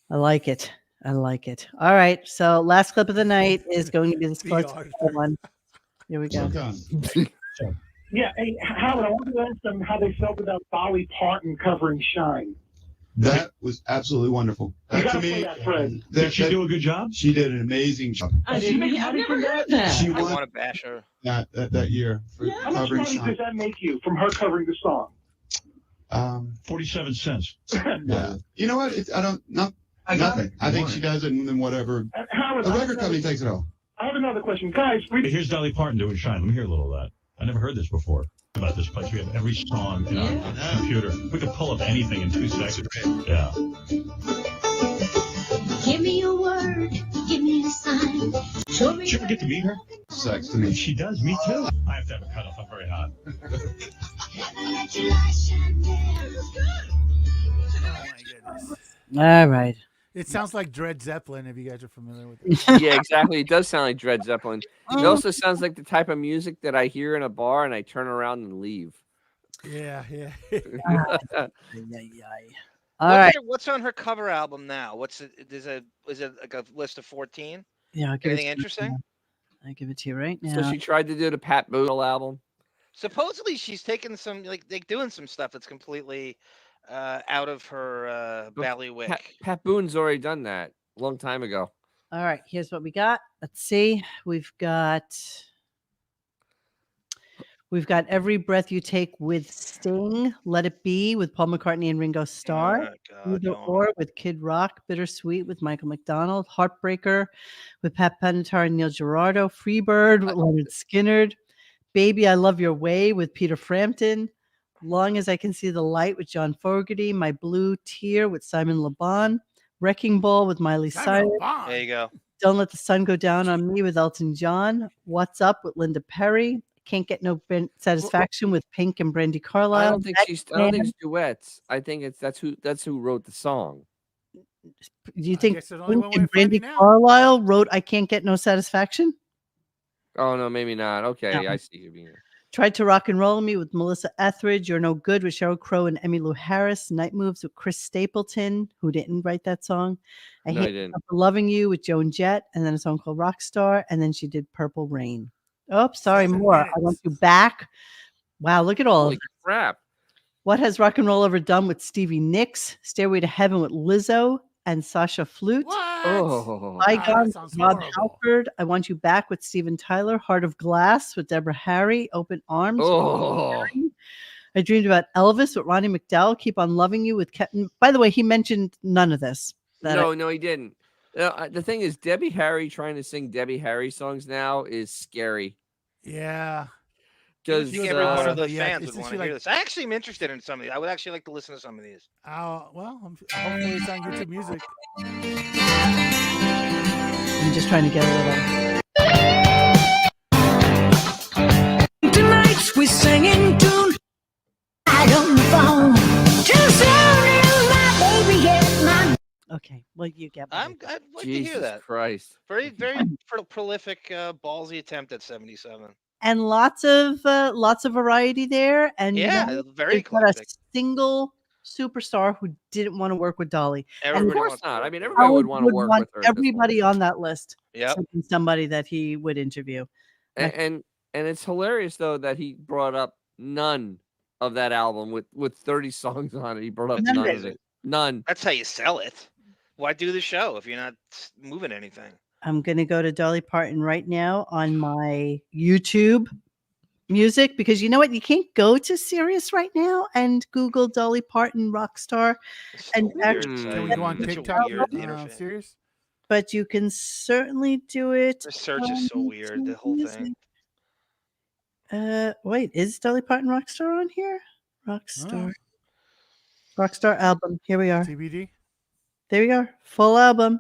I like it. I like it. All right. So last clip of the night is going to be this one. Here we go. Yeah, hey, Howard, I wanted to ask them how they felt about Dolly Parton covering Shine. That was absolutely wonderful. You To gotta me, play that, Fred. Did she do a good job? She did an amazing job. I've never heard that. She I won want to bash her. that year for How much covering money Shine. does that make you from her covering the song? 47 cents. Yeah. You know what? Nothing. I think she does it, and then whatever. Howard, The I have record company another- takes it all. I have another question. Guys, Here's Dolly Parton doing Shine. Let me hear a little of that. I never heard this before about this place. We have every song in our computer. We could pull up anything in 2 seconds. Yeah. Give me a word, give me a sign. Show me. Did you ever get to meet her? Sex to me. She does. Me too. I have to have a cutoff. I'm very hot. All right. It sounds like Dred Zeppelin, if you guys are familiar with it. Yeah, exactly. It does sound like Dred Zeppelin. It also sounds like the type of music that I hear in a bar and I turn around and leave. Yeah. All right. What's on her cover album now? Is it like a list of 14? Yeah. I'll give it Anything to you interesting? right now. I give it to you right now. So she tried to do the Pat Boone album. Supposedly she's taking some like doing some stuff that's completely out of her bailiwick. Pat Boone's already done that a long time ago. All right. Here's what we got. Let's see. We've got We've got Every Breath You Take with Sting, Let It Be with Paul McCartnney and Ringo Starr, Either Or with Kid Rock, Bittersweet with Michael McDonald, Heartbreaker with Pat Benatar and Neil Girardo, Freebird with Leonard Skinner, Baby I Love Your Way with Peter Frampton, Long As I Can See the Light with John Fogerty, My Blue Tear with Simon Le Bon, Wrecking Ball with Miley Cyrus, There you go. Don't Let the Sun Go Down on Me with Elton John, What's Up with Linda Perry, Can't Get No Satisfaction with Pink and Brandy Carlisle. I don't think it's duets. I think that's who wrote the song. Do you think guess there's only one Pink way and to find Brandy it now. Carlisle wrote I Can't Get No Satisfaction? Oh no, maybe not. Okay, No. I see you being. Tried to Rock and Roll Me with Melissa Etheridge, You're No Good with Sheryl Crow and Emmylou Harris, Night Moves with Chris Stapleton, who didn't write that song. I No, he Hate didn't. Myself for Loving You with Joan Jett, and then a song called Rockstar, and then she did Purple Rain. Oh, sorry, 7 more. I minutes. Want You Back. Wow, look at all of Holy crap! What Has Rock and Roll Ever Done with Stevie Nicks, Stairway to Heaven with Lizzo and Sasha Flute. Oh, Bygone that sounds with Rob horrible. Halford. I Want You Back with Steven Tyler. Heart of Glass with Deborah Harry. Open Arms. with Oh. Harry. I Dreamed About Elvis with Ronnie McDowell. Keep on Loving You with Kenton. By the way, he mentioned none of this. No, he didn't. The thing is, Debbie Harry trying to sing Debbie Harry songs now is scary. Yeah. Because I think every one of the yeah, fans would isn't want she to hear like- this. I actually am interested in some of these. I would actually like to listen to some of these. Well, hopefully it's on YouTube Music. I'm just trying to get a little. Tonight we sang in tune. I on the phone. Too soon is my baby get my. Okay, well, you get I'd like to Jesus hear that. Christ. Very, very prolific, ballsy attempt at 77. And lots of variety there. And you Yeah, know, very there's not a eclectic. single superstar who didn't want to work with Dolly. Everybody Of course wants to not. work I mean, with her. everybody would Howard want to work with her. at this everybody on that list. Yep. to be somebody that he would interview. And it's hilarious though that he brought up none of that album with 30 songs on it. He brought up none of it. None. That's how you sell it. Why do the show if you're not moving anything? I'm going to go to Dolly Parton right now on my YouTube music because you know what? You can't go to Sirius right now and Google Dolly Parton Rockstar. And actually, Can we go on TikTok? Serious? But you can certainly do it. The search is so weird. The whole thing. Wait, is Dolly Parton Rockstar on here? Rockstar. Rockstar album. Here we are. TBD. There we are. Full album.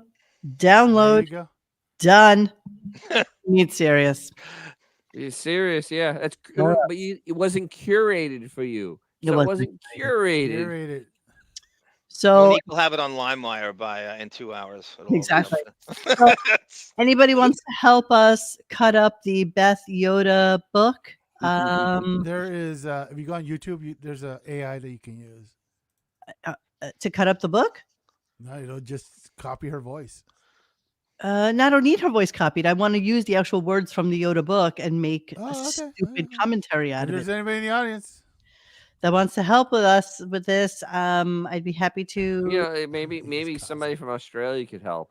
Download. There you go. Done. Need Sirius. You're serious, yeah. That's Yeah. but it wasn't curated for you. So it wasn't curated. So Monique will have it on LimeWire by in 2 hours. It'll exactly. be up So, anybody wants to help us cut up the Beth Yoda book? There is, if you go on YouTube, there's a AI that you can use to cut up the book. No, it'll just copy her voice. No, I don't need her voice copied. I want to use the actual words from the Yoda book and make a stupid commentary out If of there's it. anybody in the audience That wants to help with us with this, I'd be happy to. You know, maybe somebody from Australia could help.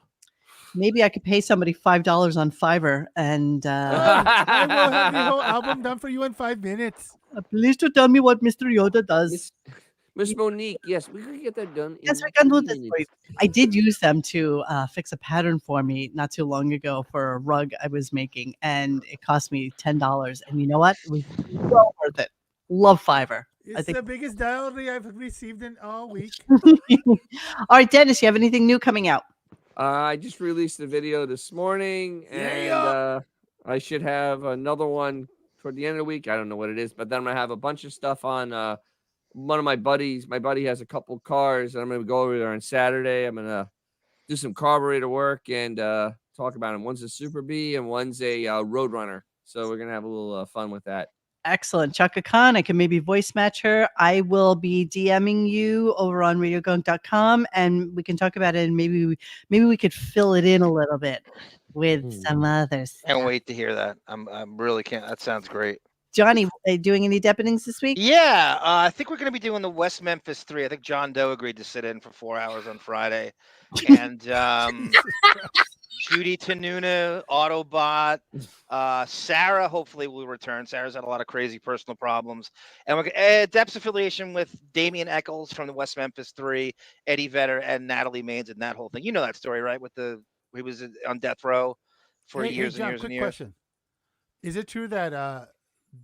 Maybe I could pay somebody $5 on Fiverr and I will have the whole album done for you in 5 minutes. Please to tell me what Mr. Yoda does. Miss Monique, yes, we could get that done. Yes, we can do this for you. I did use them to fix a pattern for me not too long ago for a rug I was making, and it cost me $10. And you know what? It was well worth it. Love Fiverr. It's the biggest diary I've received in all week. All right, Dennis, you have anything new coming out? I just released the video this morning, and I should have another one toward the end of the week. I don't know what it is, but then I'm gonna have a bunch of stuff on one of my buddies. My buddy has a couple cars, and I'm gonna go over there on Saturday. I'm gonna do some carburetor work and talk about them. One's a Super B and one's a Roadrunner. So we're gonna have a little fun with that. Excellent. Chaka Khan, I can maybe voice match her. I will be DMing you over on radiogunk.com and we can talk about it, and maybe we could fill it in a little bit with some others. Can't wait to hear that. I'm really can't. That sounds great. Johnny, doing any deputings this week? Yeah, I think we're going to be doing the West Memphis 3. I think John Doe agreed to sit in for 4 hours on Friday, and Judy Tanuna, Autobot, Sarah hopefully will return. Sarah's had a lot of crazy personal problems, and we're Dep's affiliation with Damian Eccles from the West Memphis 3, Eddie Vedder, and Natalie Maines, and that whole thing. You know that story, right? He was on death row for years John, and years quick and years. question: is it true that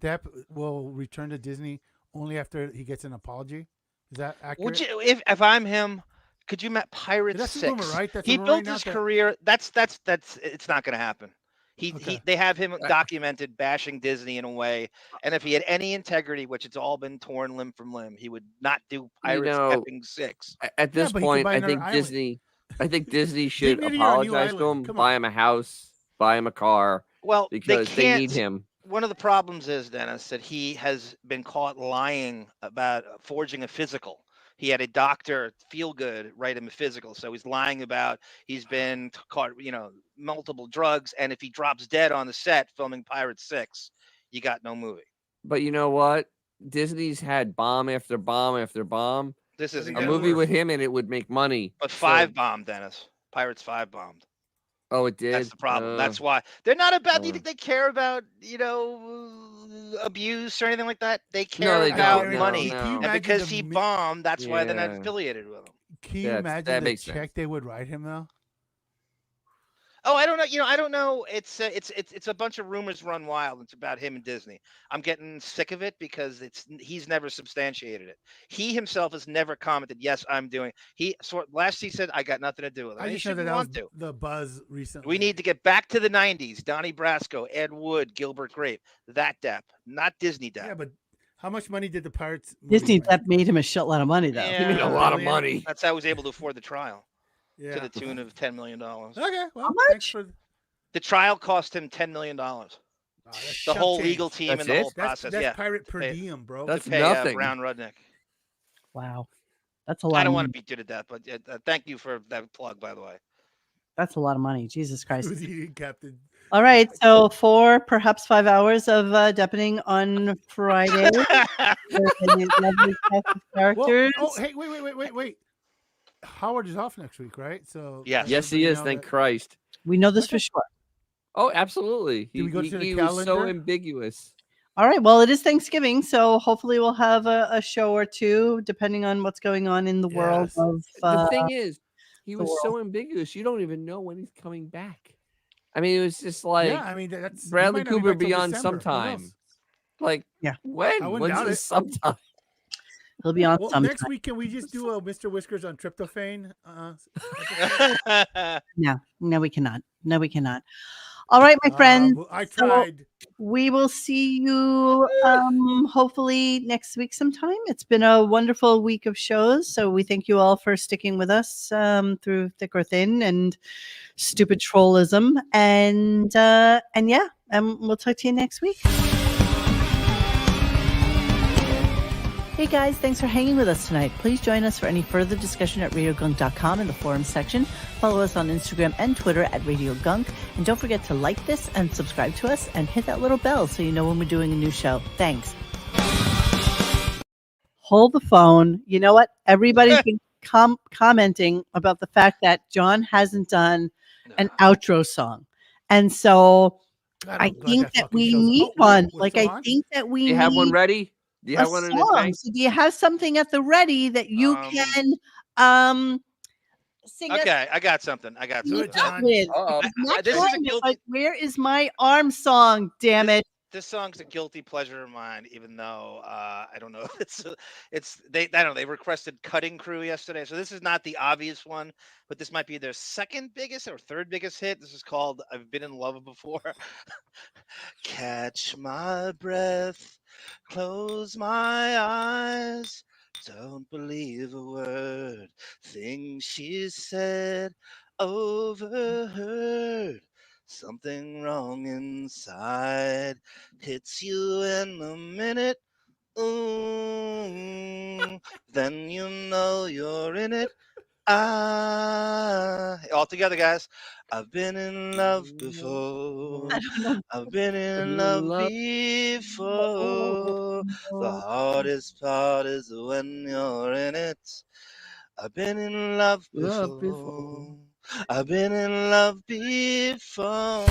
Depp will return to Disney only after he gets an apology? Is that accurate? Would you, if I'm him, could you met Pirates That's 6? a rumor, right? That's He a rumor built right now his that- career. That's it's not going to happen. They have him documented bashing Disney in a way, and if he had any integrity, which it's all been torn limb from limb, he would not do Pirates effing 6. At this point, I think Disney should apologize to him, buy him a house, buy him a car. Well, because they need him. One of the problems is, Dennis, that he has been caught lying about forging a physical. He had a doctor, Feel Good, write him a physical. So he's lying about he's been caught, multiple drugs. And if he drops dead on the set filming Pirates 6, you got no movie. But you know what? Disney's had bomb after bomb after bomb. This isn't a movie with him, and it would make money. But 5 bombed, Dennis. Pirates 5 bombed. Oh, it did. That's the problem. That's why they're not about. Do you think they care about abuse or anything like that? They care about money, and because he bombed, that's why they're not affiliated with him. Can you imagine the check they would write him though? Oh, I don't know. I don't know. It's a bunch of rumors run wild. It's about him and Disney. I'm getting sick of it because he's never substantiated it. He himself has never commented, "Yes, I'm doing." Last he said, "I got nothing to do with it." I just know that was the buzz recently. We need to get back to the '90s. Donnie Brasco, Ed Wood, Gilbert Grape. That Depp, not Disney Depp. Yeah, but how much money did the Pirates? Disney Depp made him a shitload of money, though. Yeah, he made a lot of money. That's how he was able to afford the trial. Yeah. To the tune of $10 million. Okay, well, how much? The trial cost him $10 million. The whole legal team and the whole process. That's pirate per diem, bro. That's to pay, nothing. Brown Rudnick. Wow, that's a lot. I don't want to beat you to death, but thank you for that plug, by the way. That's a lot of money. Jesus Christ. Captain. All right, so 4, perhaps 5 hours of deputing on Friday. Characters. Oh, hey, wait. Howard is off next week, right? So yes, he is. Thank Christ. We know this for sure. Oh, absolutely. Did we go to the he calendar? was so ambiguous. All right. Well, it is Thanksgiving, so hopefully we'll have a show or two, depending on what's going on in the world of. The thing is, he was so ambiguous. You don't even know when he's coming back. I mean, it was just like that's Bradley Cooper be on sometime. Like, when? When's his sometime? He'll be on sometime. Next week, can we just do a Mr. Whiskers on tryptophan? No, we cannot. No, we cannot. All right, my friends. I tried. So we will see you hopefully next week sometime. It's been a wonderful week of shows. So we thank you all for sticking with us through thick or thin and stupid trollism. And we'll talk to you next week. Hey guys, thanks for hanging with us tonight. Please join us for any further discussion at radiogunk.com in the forum section. Follow us on Instagram and Twitter at Radio Gunk. And don't forget to like this and subscribe to us and hit that little bell so you know when we're doing a new show. Thanks. Hold the phone. You know what? Everybody's been commenting about the fact that John hasn't done an outro song. And so I think that we need one. I think that we need. You have one ready? Do you have one in the tank? So do you have something at the ready that you can sing? Okay, I got something. Where is my arm song? Damn it! This song's a guilty pleasure of mine, even though I don't know. They requested Cutting Crew yesterday, so this is not the obvious one, but this might be their second biggest or third biggest hit. This is called "I've Been in Love Before." Catch my breath, close my eyes, don't believe a word, things she said, overheard. Something wrong inside hits you in a minute. Then you know you're in it. All together, guys. I've been in love before. I've been in love before. The hardest part is when you're in it. I've been in love before. I've been in love before.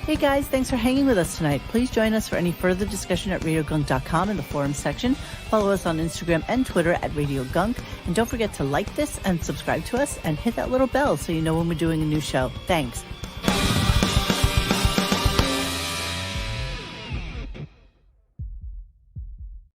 Hey guys, thanks for hanging with us tonight. Please join us for any further discussion at radiogunk.com in the forum section. Follow us on Instagram and Twitter at Radio Gunk. And don't forget to like this and subscribe to us and hit that little bell so you know when we're doing a new show. Thanks.